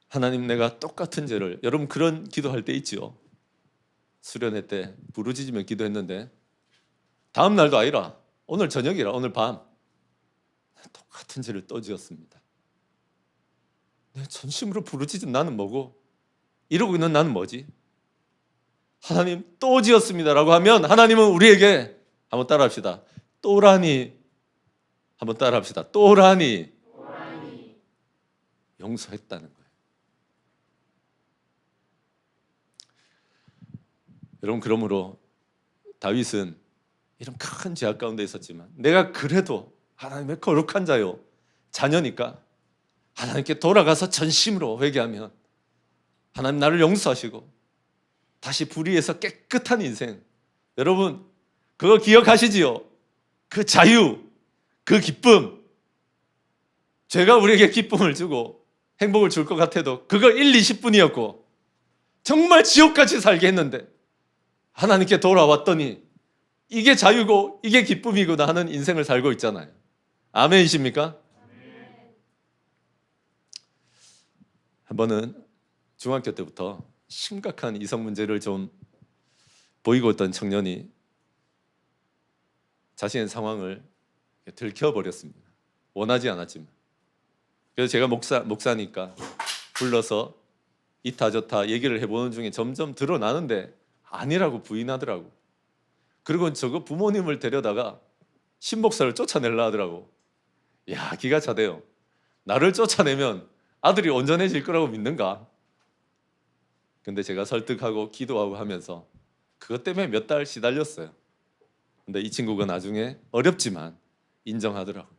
하나님, 내가 똑같은 죄를, 여러분 그런 기도할 때 있죠. 수련회 때 부르짖으며 기도했는데 다음 날도 아니라 오늘 저녁이라 오늘 밤 똑같은 죄를 또 지었습니다. 내 전심으로 부르짖은 나는 뭐고 이러고 있는 나는 뭐지? 하나님 또 지었습니다라고 하면 하나님은 우리에게 한번 따라합시다. 또라니, 한번 따라합시다. 또라니 용서했다는 거예요. 여러분, 그러므로 다윗은 이런 큰 죄악 가운데 있었지만 내가 그래도 하나님의 거룩한 자요, 자녀니까 하나님께 돌아가서 전심으로 회개하면 하나님 나를 용서하시고 다시 불의에서 깨끗한 인생, 여러분 그거 기억하시지요? 그 자유, 그 기쁨, 죄가 우리에게 기쁨을 주고 행복을 줄 것 같아도 그거 1, 20분이었고 정말 지옥같이 살게 했는데 하나님께 돌아왔더니 이게 자유고 이게 기쁨이구나 하는 인생을 살고 있잖아요. 아멘이십니까? 한 번은 중학교 때부터 심각한 이성 문제를 좀 보이고 있던 청년이 자신의 상황을 들켜버렸습니다. 원하지 않았지만. 그래서 제가 목사니까 불러서 이타저타 얘기를 해보는 중에 점점 드러나는데 아니라고 부인하더라고. 그리고 저거 부모님을 데려다가 신목사를 쫓아내려 하더라고. 야, 기가 차대요. 나를 쫓아내면 아들이 온전해질 거라고 믿는가? 근데 제가 설득하고 기도하고 하면서 그것 때문에 몇 달 시달렸어요. 근데 이 친구가 나중에 어렵지만 인정하더라고요.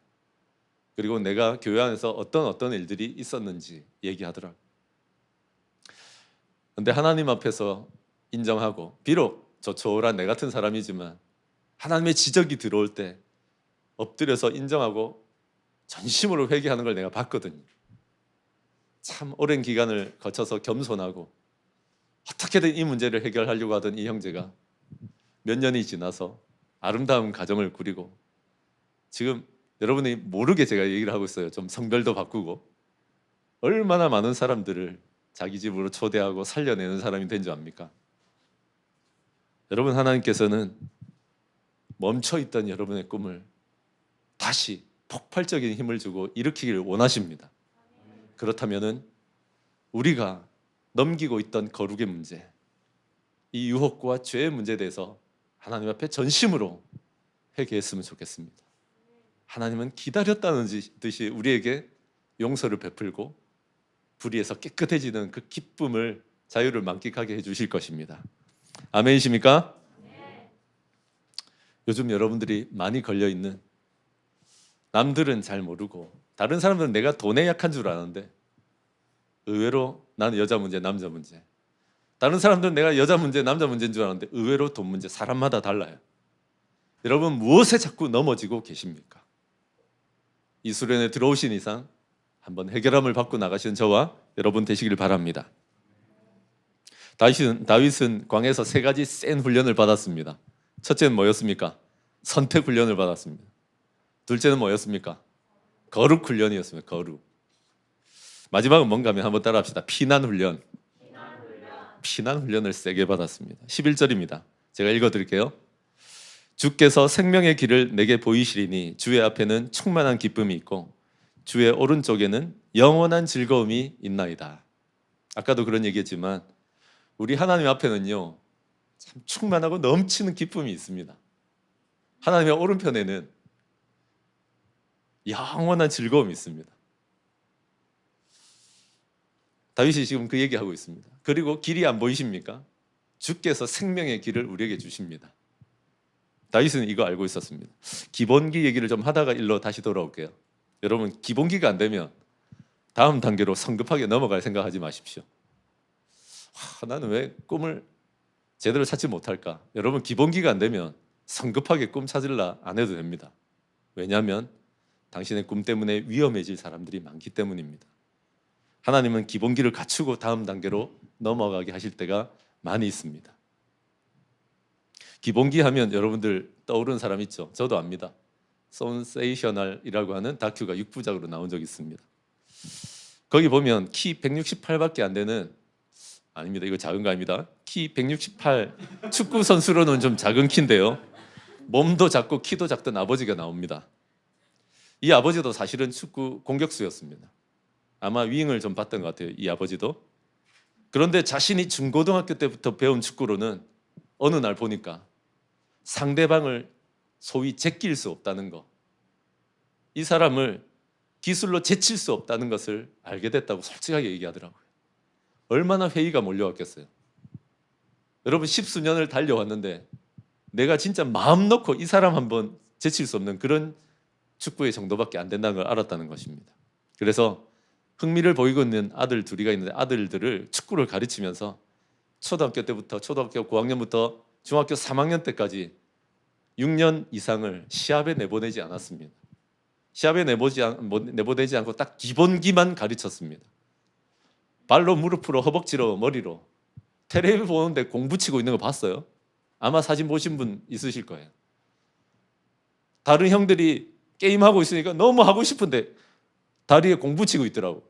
그리고 내가 교회 안에서 어떤 일들이 있었는지 얘기하더라고요. 근데 하나님 앞에서 인정하고, 비록 조촐한 내 같은 사람이지만 하나님의 지적이 들어올 때 엎드려서 인정하고 전심으로 회개하는 걸 내가 봤거든요. 참 오랜 기간을 거쳐서 겸손하고 어떻게든 이 문제를 해결하려고 하던 이 형제가 몇 년이 지나서 아름다운 가정을 꾸리고, 지금 여러분이 모르게 제가 얘기를 하고 있어요. 좀 성별도 바꾸고 얼마나 많은 사람들을 자기 집으로 초대하고 살려내는 사람이 된 줄 압니까? 여러분, 하나님께서는 멈춰있던 여러분의 꿈을 다시 폭발적인 힘을 주고 일으키기를 원하십니다. 그렇다면 우리가 넘기고 있던 거룩의 문제, 이 유혹과 죄의 문제에 대해서 하나님 앞에 전심으로 회개했으면 좋겠습니다. 하나님은 기다렸다는 듯이 우리에게 용서를 베풀고 불의에서 깨끗해지는 그 기쁨을, 자유를 만끽하게 해주실 것입니다. 아멘이십니까? 요즘 여러분들이 많이 걸려있는, 남들은 잘 모르고 다른 사람들은 내가 돈에 약한 줄 아는데 의외로 나는 여자 문제, 남자 문제, 다른 사람들은 내가 여자 문제, 남자 문제인 줄 아는데 의외로 돈 문제, 사람마다 달라요. 여러분, 무엇에 자꾸 넘어지고 계십니까? 이 수련에 들어오신 이상 한번 해결함을 받고 나가시는 저와 여러분 되시길 바랍니다. 다윗은 광야에서 3가지 센 훈련을 받았습니다. 첫째는 뭐였습니까? 선택 훈련을 받았습니다. 둘째는 뭐였습니까? 거룩 훈련이었습니다. 거룩. 마지막은 뭔가 하면 한번 따라합시다. 피난 훈련. 피난 훈련을 세게 받았습니다. 11절입니다. 제가 읽어드릴게요. 주께서 생명의 길을 내게 보이시리니 주의 앞에는 충만한 기쁨이 있고 주의 오른쪽에는 영원한 즐거움이 있나이다. 아까도 그런 얘기했지만 우리 하나님 앞에는요, 참 충만하고 넘치는 기쁨이 있습니다. 하나님의 오른편에는 영원한 즐거움이 있습니다. 다윗이 지금 그 얘기하고 있습니다. 그리고 길이 안 보이십니까? 주께서 생명의 길을 우리에게 주십니다. 다윗은 이거 알고 있었습니다. 기본기 얘기를 좀 하다가 일로 다시 돌아올게요. 여러분, 기본기가 안 되면 다음 단계로 성급하게 넘어갈 생각하지 마십시오. 나는 왜 꿈을 제대로 찾지 못할까? 여러분, 기본기가 안 되면 성급하게 꿈 찾으려 안 해도 됩니다. 왜냐하면 당신의 꿈 때문에 위험해질 사람들이 많기 때문입니다. 하나님은 기본기를 갖추고 다음 단계로 넘어가게 하실 때가 많이 있습니다. 기본기 하면 여러분들 떠오르는 사람 있죠? 저도 압니다. 센세이셔널이라고 하는 다큐가 6부작으로 나온 적이 있습니다. 거기 보면 키 168밖에 안 되는, 아닙니다. 이거 작은 거 아닙니다. 키 168 축구 선수로는 좀 작은 키인데요. 몸도 작고 키도 작던 아버지가 나옵니다. 이 아버지도 사실은 축구 공격수였습니다. 아마 위잉을 좀 봤던 것 같아요. 이 아버지도. 그런데 자신이 중고등학교 때부터 배운 축구로는 어느 날 보니까 상대방을 소위 제낄 수 없다는 거, 이 사람을 기술로 제칠 수 없다는 것을 알게 됐다고 솔직하게 얘기하더라고요. 얼마나 회의가 몰려왔겠어요. 여러분, 십수년을 달려왔는데 내가 진짜 마음 놓고 이 사람 한번 제칠 수 없는 그런 축구의 정도밖에 안 된다는 걸 알았다는 것입니다. 그래서 흥미를 보이고 있는 아들 둘이가 있는데 아들들을 축구를 가르치면서 초등학교 때부터, 초등학교 고학년부터 중학교 3학년 때까지 6년 이상을 시합에 내보내지 않았습니다. 시합에 내보내지 않고 딱 기본기만 가르쳤습니다. 발로, 무릎으로, 허벅지로, 머리로. 텔레비 보는데 공 붙이고 있는 거 봤어요? 아마 사진 보신 분 있으실 거예요. 다른 형들이 게임하고 있으니까 너무 하고 싶은데 다리에 공 붙이고 있더라고.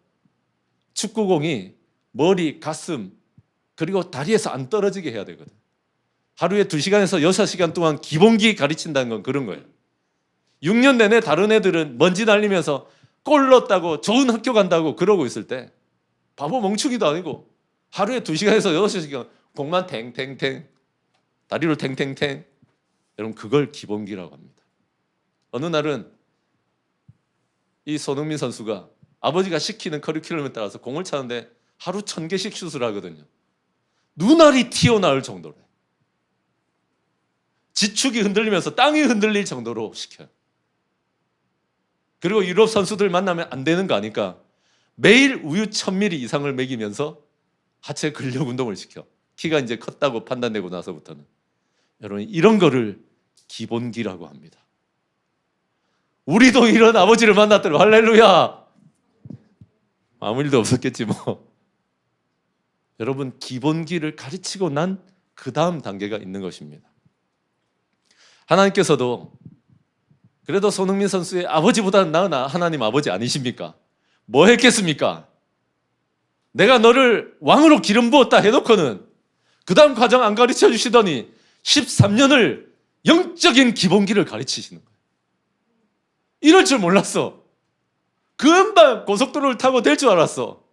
축구공이 머리, 가슴, 그리고 다리에서 안 떨어지게 해야 되거든. 하루에 2시간에서 6시간 동안 기본기 가르친다는 건 그런 거예요. 6년 내내 다른 애들은 먼지 날리면서 골 넣었다고 좋은 학교 간다고 그러고 있을 때 바보 멍충이도 아니고 하루에 2시간에서 6시간 공만 탱탱탱, 다리로 탱탱탱. 여러분, 그걸 기본기라고 합니다. 어느 날은 이 손흥민 선수가 아버지가 시키는 커리큘럼에 따라서 공을 차는데 하루 1000개씩 슛을 하거든요. 눈알이 튀어나올 정도로, 지축이 흔들리면서 땅이 흔들릴 정도로 시켜요. 그리고 유럽 선수들 만나면 안 되는 거 아니까 매일 우유 1000ml 이상을 먹이면서 하체 근력 운동을 시켜. 키가 이제 컸다고 판단되고 나서부터는. 여러분, 이런 거를 기본기라고 합니다. 우리도 이런 아버지를 만났더니 할렐루야. 아무 일도 없었겠지 뭐. 여러분, 기본기를 가르치고 난 그 다음 단계가 있는 것입니다. 하나님께서도 그래도 손흥민 선수의 아버지보다는 나으나 하나님 아버지 아니십니까? 뭐 했겠습니까? 내가 너를 왕으로 기름 부었다 해놓고는 그 다음 과정 안 가르쳐 주시더니 13년을 영적인 기본기를 가르치시는 거예요. 이럴 줄 몰랐어. 금방 고속도로를 타고 될 줄 알았어.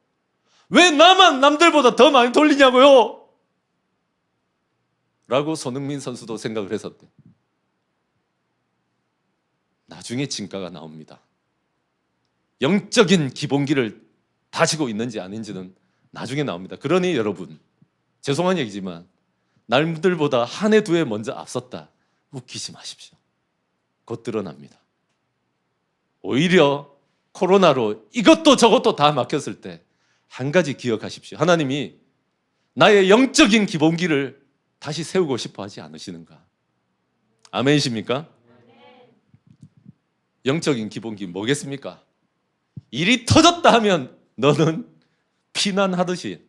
왜 나만 남들보다 더 많이 돌리냐고요? 라고 손흥민 선수도 생각을 했었대. 나중에 진가가 나옵니다. 영적인 기본기를 다지고 있는지 아닌지는 나중에 나옵니다. 그러니 여러분, 죄송한 얘기지만 남들보다 한 해 두 해 먼저 앞섰다 웃기지 마십시오. 곧 드러납니다. 오히려 코로나로 이것도 저것도 다 막혔을 때 한 가지 기억하십시오. 하나님이 나의 영적인 기본기를 다시 세우고 싶어 하지 않으시는가? 아멘이십니까? 영적인 기본기 뭐겠습니까? 일이 터졌다 하면 너는 피난하듯이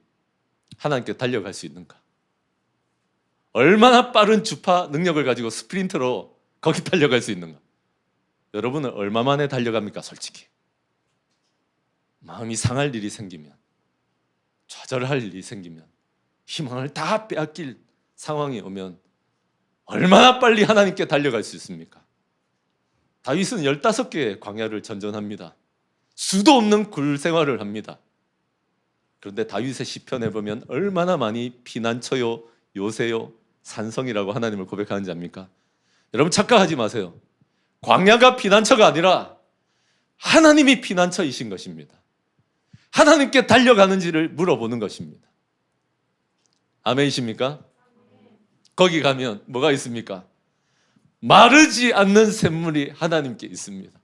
하나님께 달려갈 수 있는가? 얼마나 빠른 주파 능력을 가지고 스프린트로 거기 달려갈 수 있는가? 여러분은 얼마 만에 달려갑니까? 솔직히 마음이 상할 일이 생기면, 좌절할 일이 생기면, 희망을 다 빼앗길 상황이 오면 얼마나 빨리 하나님께 달려갈 수 있습니까? 다윗은 15개의 광야를 전전합니다. 수도 없는 굴 생활을 합니다. 그런데 다윗의 시편에 보면 얼마나 많이 피난처요, 요새요, 산성이라고 하나님을 고백하는지 압니까? 여러분 착각하지 마세요. 광야가 피난처가 아니라 하나님이 피난처이신 것입니다. 하나님께 달려가는지를 물어보는 것입니다. 아멘이십니까? 거기 가면 뭐가 있습니까? 마르지 않는 샘물이 하나님께 있습니다.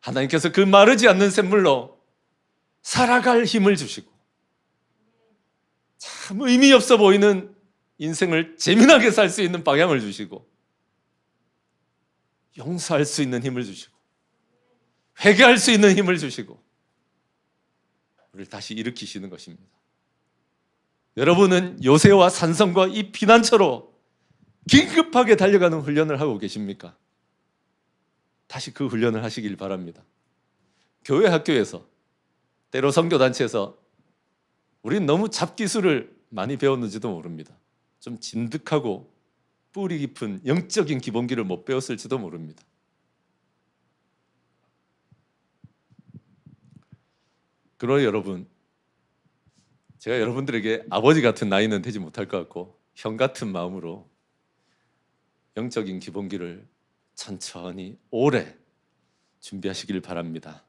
하나님께서 그 마르지 않는 샘물로 살아갈 힘을 주시고 참 의미 없어 보이는 인생을 재미나게 살 수 있는 방향을 주시고 용서할 수 있는 힘을 주시고 회개할 수 있는 힘을 주시고 우리를 다시 일으키시는 것입니다. 여러분은 요새와 산성과 이 피난처로 긴급하게 달려가는 훈련을 하고 계십니까? 다시 그 훈련을 하시길 바랍니다. 교회 학교에서 때로 선교단체에서 우린 너무 잡기술을 많이 배웠는지도 모릅니다. 좀 진득하고 뿌리 깊은 영적인 기본기를 못 배웠을지도 모릅니다. 그러나 여러분, 제가 여러분들에게 아버지 같은 나이는 되지 못할 것 같고 형 같은 마음으로 영적인 기본기를 천천히 오래 준비하시길 바랍니다.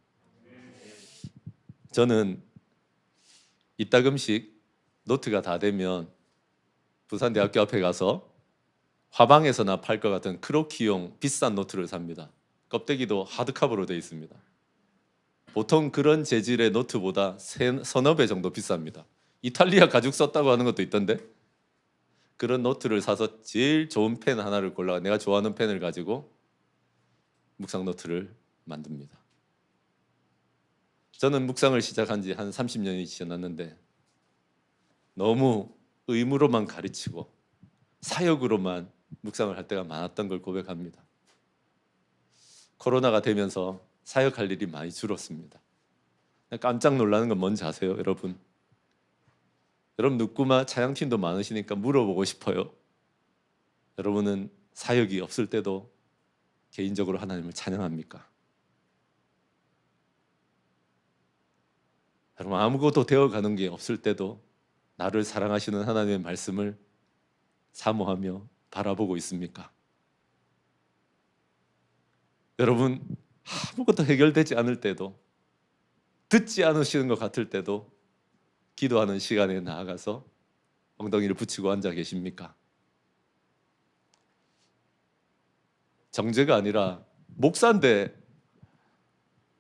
저는 이따금씩 노트가 다 되면 부산대학교 앞에 가서 화방에서나 팔 것 같은 크로키용 비싼 노트를 삽니다. 껍데기도 하드카버로 되어 있습니다. 보통 그런 재질의 노트보다 서너 배 정도 비쌉니다. 이탈리아 가죽 썼다고 하는 것도 있던데 그런 노트를 사서 제일 좋은 펜 하나를 골라 내가 좋아하는 펜을 가지고 묵상 노트를 만듭니다. 저는 묵상을 시작한 지 한 30년이 지났는데 너무 의무로만 가르치고 사역으로만 묵상을 할 때가 많았던 걸 고백합니다. 코로나가 되면서 사역할 일이 많이 줄었습니다. 깜짝 놀라는 건 뭔지 아세요, 여러분? 여러분 누구마 찬양팀도 많으시니까 물어보고 싶어요. 여러분은 사역이 없을 때도 개인적으로 하나님을 찬양합니까? 여러분 아무것도 되어가는 게 없을 때도 나를 사랑하시는 하나님의 말씀을 사모하며 바라보고 있습니까? 여러분 아무것도 해결되지 않을 때도 듣지 않으시는 것 같을 때도 기도하는 시간에 나아가서 엉덩이를 붙이고 앉아 계십니까? 정죄가 아니라 목사인데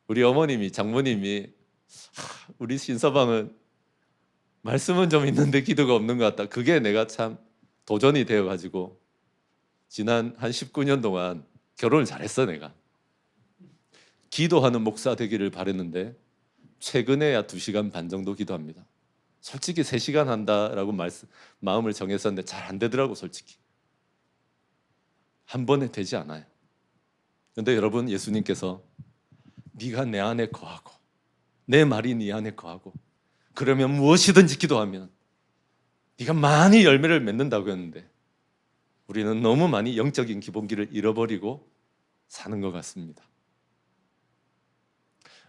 우리 어머님이 장모님이 우리 신서방은 말씀은 좀 있는데 기도가 없는 것 같다. 그게 내가 참 도전이 되어가지고 지난 한 19년 동안 결혼을 잘했어. 내가 기도하는 목사 되기를 바랬는데 최근에야 2시간 반 정도 기도합니다. 솔직히 3시간 한다라고 마음을 정했었는데 잘 안 되더라고. 솔직히 한 번에 되지 않아요. 그런데 여러분 예수님께서 네가 내 안에 거하고 내 말이 네 안에 거하고 그러면 무엇이든지 기도하면 네가 많이 열매를 맺는다고 했는데 우리는 너무 많이 영적인 기본기를 잃어버리고 사는 것 같습니다.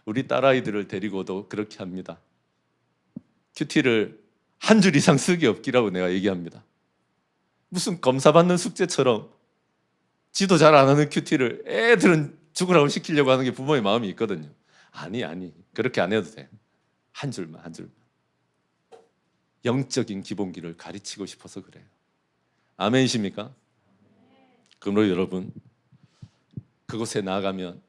우리 딸아이들을 데리고도 그렇게 합니다. 큐티를 한 줄 이상 쓰기 없기라고 내가 얘기합니다. 무슨 검사받는 숙제처럼 지도 잘 안 하는 큐티를 애들은 죽으라고 시키려고 하는 게 부모의 마음이 있거든요. 아니 그렇게 안 해도 돼. 한 줄만. 영적인 기본기를 가르치고 싶어서 그래요. 아멘이십니까? 그러므로 여러분 그곳에 나아가면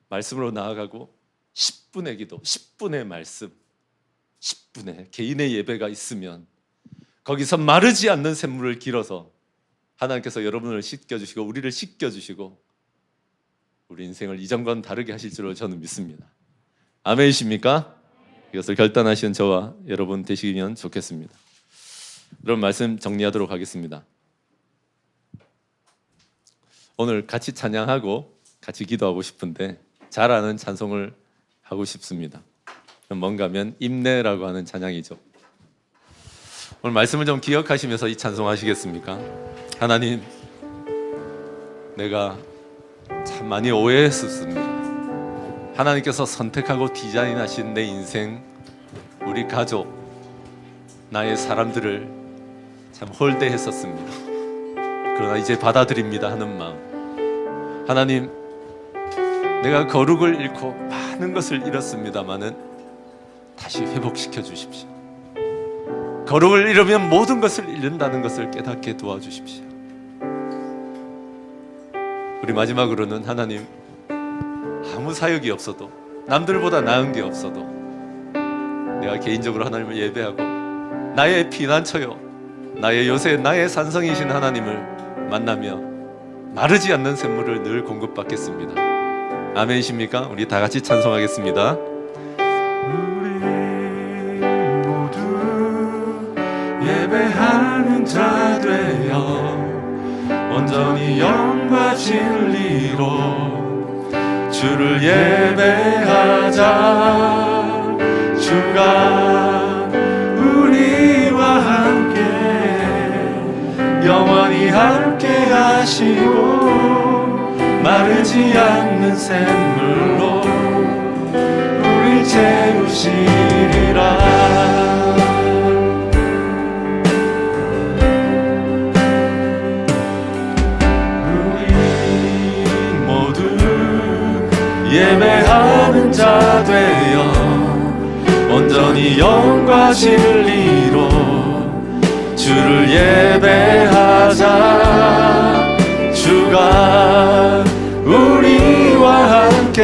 말씀으로 나아가고 10분의 기도, 10분의 말씀, 10분의 개인의 예배가 있으면 거기서 마르지 않는 샘물을 길어서 하나님께서 여러분을 씻겨주시고 우리를 씻겨주시고 우리 인생을 이전과는 다르게 하실 줄로 저는 믿습니다. 아멘이십니까? 이것을 결단하시는 저와 여러분 되시면 좋겠습니다. 그럼 말씀 정리하도록 하겠습니다. 오늘 같이 찬양하고 같이 기도하고 싶은데 잘 아는 찬송을 하고 싶습니다. 뭔가 하면 임내라고 하는 찬양이죠. 오늘 말씀을 좀 기억하시면서 이 찬송 하시겠습니까? 하나님, 내가 참 많이 오해했었습니다. 하나님께서 선택하고 디자인하신 내 인생, 우리 가족, 나의 사람들을 참 홀대했었습니다. 그러나 이제 받아들입니다 하는 마음. 하나님, 내가 거룩을 잃고 많은 것을 잃었습니다마는 다시 회복시켜 주십시오. 거룩을 잃으면 모든 것을 잃는다는 것을 깨닫게 도와주십시오. 우리 마지막으로는 하나님, 아무 사역이 없어도, 남들보다 나은 게 없어도 내가 개인적으로 하나님을 예배하고 나의 피난처요, 나의 요새, 나의 산성이신 하나님을 만나며 마르지 않는 샘물을 늘 공급받겠습니다. 아멘이십니까? 우리 다 같이 찬송하겠습니다. 우리 모두 예배하는 자 되어 온전히 영과 진리로 주를 예배하자. 주가 우리와 함께 영원히 함께 하시고 마르지 않는 샘물로 우릴 채우시리라. 예배하는 자 되어 온전히 영과 진리로 주를 예배하자. 주가 우리와 함께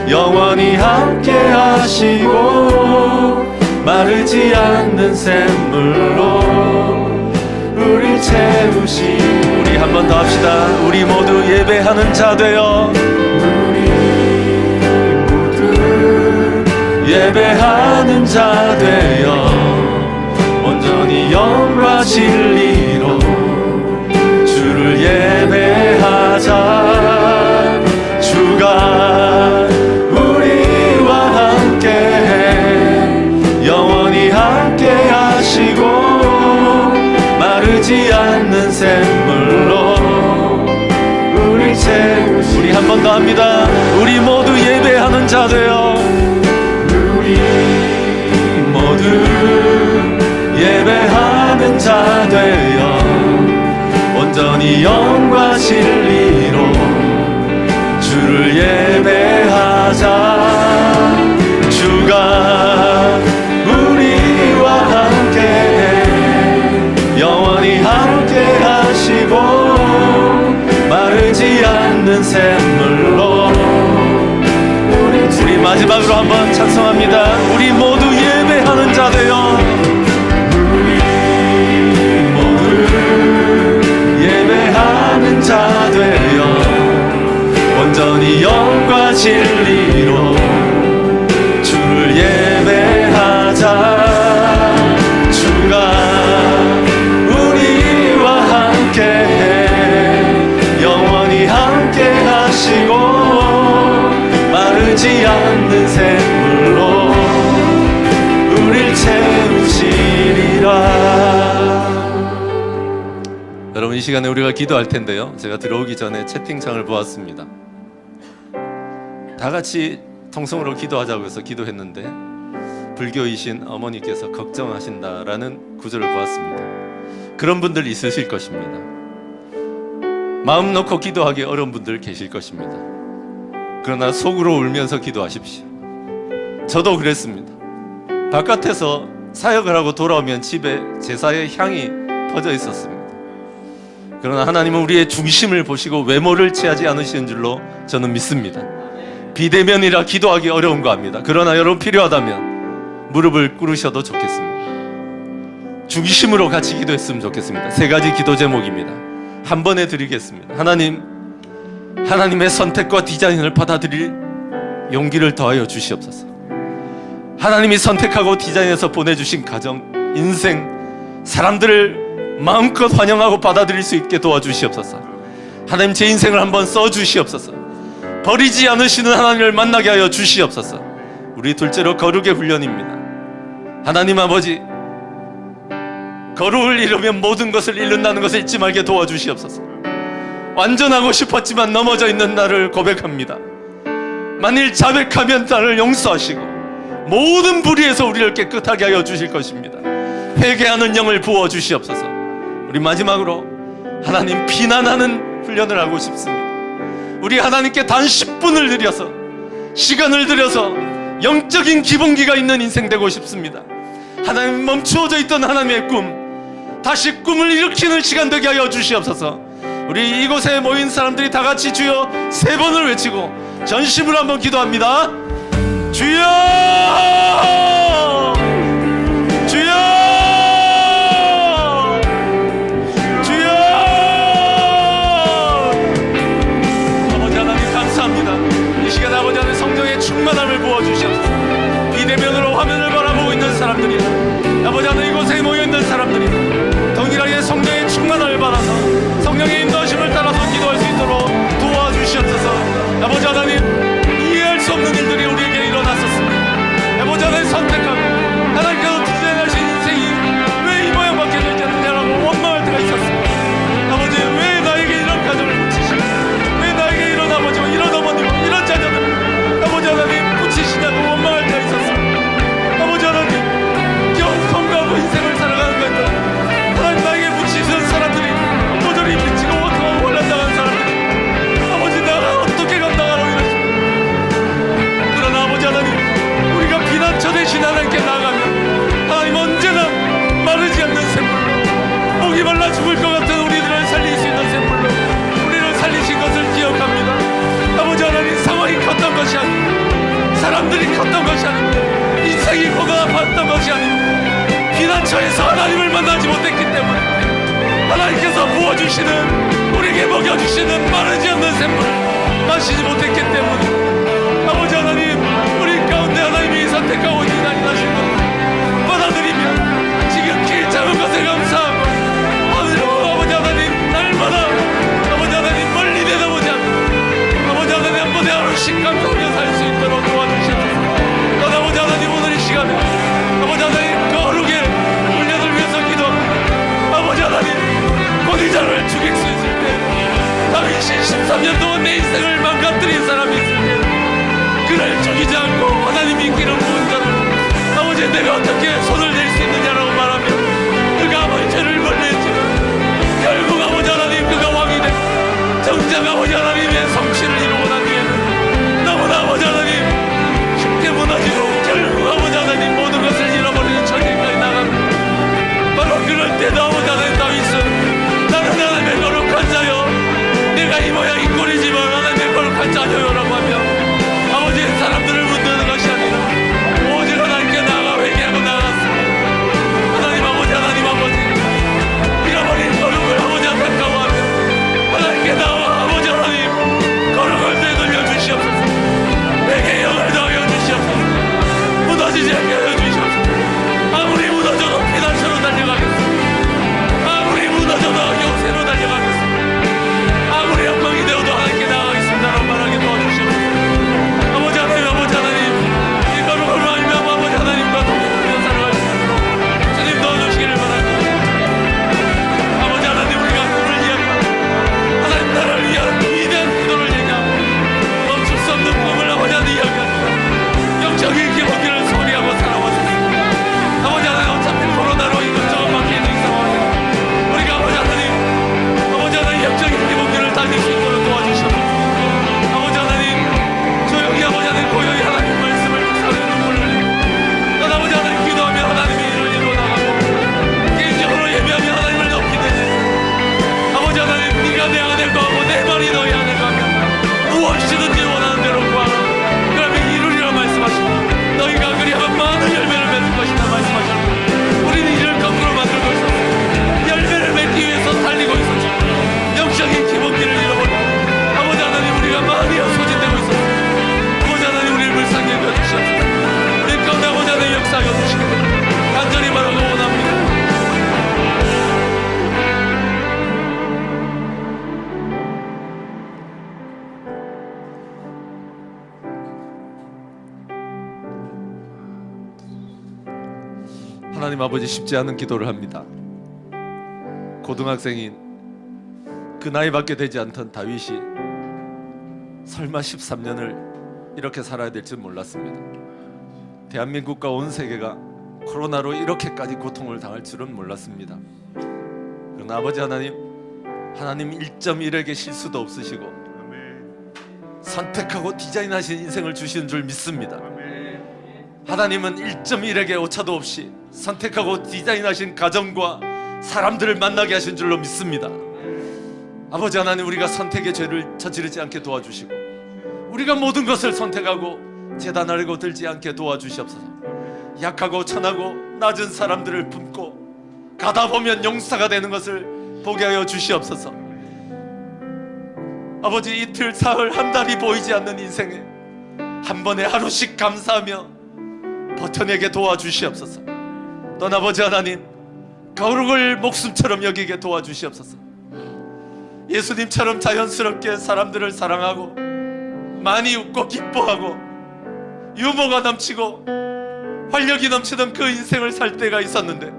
영원히 함께 하시고 마르지 않는 샘물로 우리 채우시. 우리 한 번 더 합시다. 우리 모두 예배하는 자 되어 예배하는 자 되어 온전히 영과 진리로 주를 예배하자. 주가 우리와 함께 영원히 함께 하시고 마르지 않는 샘물로 우리 채우시. 우리 한 번 더 합니다. 우리 모두 예배하는 자 되어 모두 예배하는 자 되어 온전히 영과 진리로 주를 예배하자. 주가 우리와 함께 영원히 함께 하시고 마르지 않는 샘물로. 우리 마지막으로 한번 찬송합니다. 우리 모두 예배하는 자 되어 모두 예배하는 자 되어 온전히 영과 진리로 주를 예배하자. 주가 우리와 함께 영원히 함께 하시고 마르지 않는 샘물로 우릴 채우시리라. 여러분, 이 시간에 우리가 기도할 텐데요, 제가 들어오기 전에 채팅창을 보았습니다. 다 같이 통성으로 기도하자고 해서 기도했는데 불교이신 어머니께서 걱정하신다라는 구절을 보았습니다. 그런 분들 있으실 것입니다. 마음 놓고 기도하기 어려운 분들 계실 것입니다. 그러나 속으로 울면서 기도하십시오. 저도 그랬습니다. 바깥에서 사역을 하고 돌아오면 집에 제사의 향이 퍼져 있었습니다. 그러나 하나님은 우리의 중심을 보시고 외모를 취하지 않으시는 줄로 저는 믿습니다. 비대면이라 기도하기 어려운 거 압니다. 그러나 여러분, 필요하다면 무릎을 꿇으셔도 좋겠습니다. 중심으로 같이 기도했으면 좋겠습니다. 3가지 기도 제목입니다. 한 번에 드리겠습니다. 하나님, 하나님의 선택과 디자인을 받아들일 용기를 더하여 주시옵소서. 하나님이 선택하고 디자인해서 보내주신 가정, 인생, 사람들을 마음껏 환영하고 받아들일 수 있게 도와주시옵소서. 하나님, 제 인생을 한번 써주시옵소서. 버리지 않으시는 하나님을 만나게 하여 주시옵소서. 우리 둘째로 거룩의 훈련입니다. 하나님 아버지, 거룩을 잃으면 모든 것을 잃는다는 것을 잊지 말게 도와주시옵소서. 완전하고 싶었지만 넘어져 있는 나를 고백합니다. 만일 자백하면 나를 용서하시고 모든 불의에서 우리를 깨끗하게 하여 주실 것입니다. 회개하는 영을 부어주시옵소서. 우리 마지막으로 하나님 비난하는 훈련을 하고 싶습니다. 우리 하나님께 단 10분을 들여서, 시간을 들여서 영적인 기본기가 있는 인생 되고 싶습니다. 하나님, 멈추어져 있던 하나님의 꿈, 다시 꿈을 일으키는 시간 되게 하여 주시옵소서. 우리 이곳에 모인 사람들이 다 같이 주여 3번을 외치고 전심으로 한번 기도합니다. 주여! 주여! 주여! 아버지 하나님 감사합니다. 이 시간에 아버지 하나님 성령의 충만함을 부어주시옵소서. 비대면으로 화면을 바라보고 있는 사람들이, 아버지 하나님 이곳에 모여있는 사람들이 동일하게 성령의 충만함을 받아서 성령의 인도하심을 따라서 기도할 수 있도록 도와주시옵소서. 아버지 하나님, 이해할 수 없는 일들이 우리에게 일어났었습니다. 아버지 하나님 선택하고 하나님께서 디자인하신 인생이 왜 이 모양밖에 되지 않느냐라고 원망할 때가 있었습니다. 아버지, 왜 나에게 이런 가정을 붙이시고, 왜 나에게 이런 아버지와 이런 어머니와 이런 자녀들을 아버지 하나님 붙이시냐고 원망할 때가 있었습니다. 아버지 하나님, 겨우 통과하고 인생을 살아가는 건데 하나님, 나에게 붙이시는 사람들이 모조리 미치고 원통하고 혼란당한 사람들이 아버지, 나가 어떻게 감당하라고 이러십니까? 그러나 아버지 하나님, 우리가 비난처 대신 하나님께 나아가면 하나님 언제나 마르지 않는 샘물로, 목이 말라 죽을 것 같은 우리들을 살릴 수 있는 샘물로 우리를 살리신 것을 기억합니다. 아버지 하나님, 상황이 컸던 것이 아니고 사람들이 컸던 것이 아니고 인생이 고가 아팠던 것이 아니고 비난처에서 하나님을 만나지 못했기 때문에 하나님께서 부어주시는, 우리에게 먹여주시는 마르지 않는 샘물을 마시지 못했기 때문에 아버지 하나님, 우리 가운데 하나님이 선택하고 인하신 것을 받아들이며 지극히 작은 것에 감사하고 아버지 하나님, 날마다 아버지 하나님 멀리 내다보지 않고 아버지 하나님 한 번에 하루씩 감사하며 살 수 있도록 도와주시옵소서. 아버지 하나님, 오늘 이 시간에 아버지 하나님 거룩의 훈련을 위해서 기도합니다. 아버지 하나님, 권위자를 죽일 수 있을 때 다윗이 13년 동안 내 인생을 망가뜨린 사람이 있을 때 그를 죽이지 않고 하나님이 이기는 구원자로 아버지, 내가 어떻게 손을 댈 수 있느냐라고 말하며 그가 아버지 죄를 벌냈지만 결국 아버지 하나님, 그가 왕이 되고 정작 아버지 하나님의 성취를 이루고 난 뒤에는 너무나 아버지 하나님 쉽게 무너지고 결국 아버지 하나님 모든 것을 잃어버리는 처지까지 나갑니다. 바로 그럴 때도 아버지 하나님, 다윗은 나는 하나님의 거룩한 자요, 내가 이 모양 이 꼴이지만 하나님의 거룩한 자녀요라고 하며 아버지의 사람들을 묻는 것이 아니라 오직 하나님께 나아가 회개하고 나아갔습니다. 하나님 아버지, 하나님 아버지, 잃어버린 거룩을 아버지 앞에 가고하며 하나님께 나와 아버지 하나님 거룩을 되돌려 주시옵소서. 회개의 영을 더하여 주시옵소서. 무너지지 않게 하여 주시옵소서. 아무리 무너져도 피난처로 달려가겠습니다. 아무리 무너져도 요새로 달려가겠습니다. 아무리 영광이 되어도 하나님께 나아가겠습니다라고 말하게 도와주시옵소서. 아버지 하나님, 아버지 하나님, 이 거룩을 알며 아버지 하나님과 동행하며 살아갈 수 있도록 주님 도와주시기를 바랍니다. 아버지 하나님, 우리가 꿈을 이야기하고 하나님 나라를 위한 위대한 기도를 얘기하고 멈출 수 없는 꿈을 아버지 하나님 이야기합니다. 영적인 기본기를 소리하고 살아왔습니다. 아버지 하나님, 어차피 코로나로 이것저것 막혀 있는 상황에 우리가 아버지 하나님 영적인 기본기를 다질 수 있도록 도와주시옵소서. 아버지 하나님, 조용히 아버지 하나님 고요히 하나님 말씀을 묵상하며 눈물을 흘리고 또 아버지 하나님 기도하며 하나님의 일을 이루어 나가고 개인적으로 예배하며 하나님을 높이는 아버지 하나님, 네가 내 안에 거하고 내 말이 너희 안에 거하며 무엇이든지 원하는 대로 구하라. 그러면 이루리라 말씀하시고 너희가 그리하면 많은 열매를 맺을 것이다 말씀하셨고 우리는 이를 거꾸로 만들고 있었습니다. 열매를 맺기 위해서 달리고 있었죠. 영적인 기본기를 잃어버리고 아버지 하나님, 우리가 많이 소진되고 있었습니다. 아버지 하나님, 우리를 불쌍히 여겨주시옵소서. 우리 가운데 아버지 하나님 역사하여 주시기를 간절히 바라고 원합니다. 하나님 아버지, 쉽지 않은 기도를 합니다. 고등학생인 그 나이밖에 되지 않던 다윗이 설마 13년을 이렇게 살아야 될 줄 몰랐습니다. 대한민국과 온 세계가 코로나로 이렇게까지 고통을 당할 줄은 몰랐습니다. 그러나 아버지 하나님 1.1에게 실수도 없으시고 선택하고 디자인하신 인생을 주시는 줄 믿습니다. 하나님은 1.1에게 오차도 없이 선택하고 디자인하신 가정과 사람들을 만나게 하신 줄로 믿습니다. 아버지 하나님, 우리가 선택의 죄를 저지르지 않게 도와주시고 우리가 모든 것을 선택하고 재단하려고 들지 않게 도와주시옵소서. 약하고 천하고 낮은 사람들을 품고 가다 보면 용사가 되는 것을 보게 하여 주시옵소서. 아버지, 이틀, 사흘, 한 달이 보이지 않는 인생에 한 번에 하루씩 감사하며 버텨내게 도와주시옵소서. 또 아버지 하나님, 거룩을 목숨처럼 여기게 도와주시옵소서. 예수님처럼 자연스럽게 사람들을 사랑하고 많이 웃고 기뻐하고 유머가 넘치고 활력이 넘치던 그 인생을 살 때가 있었는데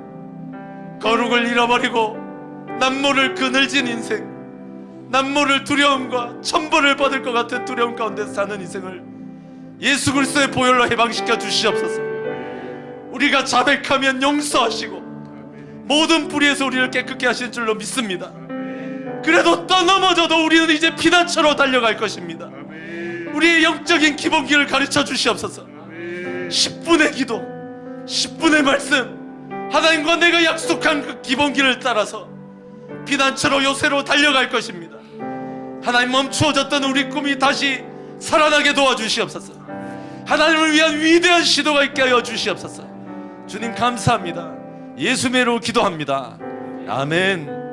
거룩을 잃어버리고 남모를 그늘진 인생, 남모를 두려움과 천벌을 받을 것 같은 두려움 가운데 사는 인생을 예수 그리스도의 보혈로 해방시켜 주시옵소서. 우리가 자백하면 용서하시고 모든 불의에서 우리를 깨끗게 하실 줄로 믿습니다. 그래도 떠넘어져도 우리는 이제 피난처로 달려갈 것입니다. 우리의 영적인 기본기를 가르쳐 주시옵소서. 10분의 기도, 10분의 말씀, 하나님과 내가 약속한 그 기본기를 따라서 피난처로 요새로 달려갈 것입니다. 하나님, 멈추어졌던 우리 꿈이 다시 살아나게 도와주시옵소서. 하나님을 위한 위대한 시도가 있게 하여 주시옵소서. 주님 감사합니다. 예수님으로 기도합니다. 아멘.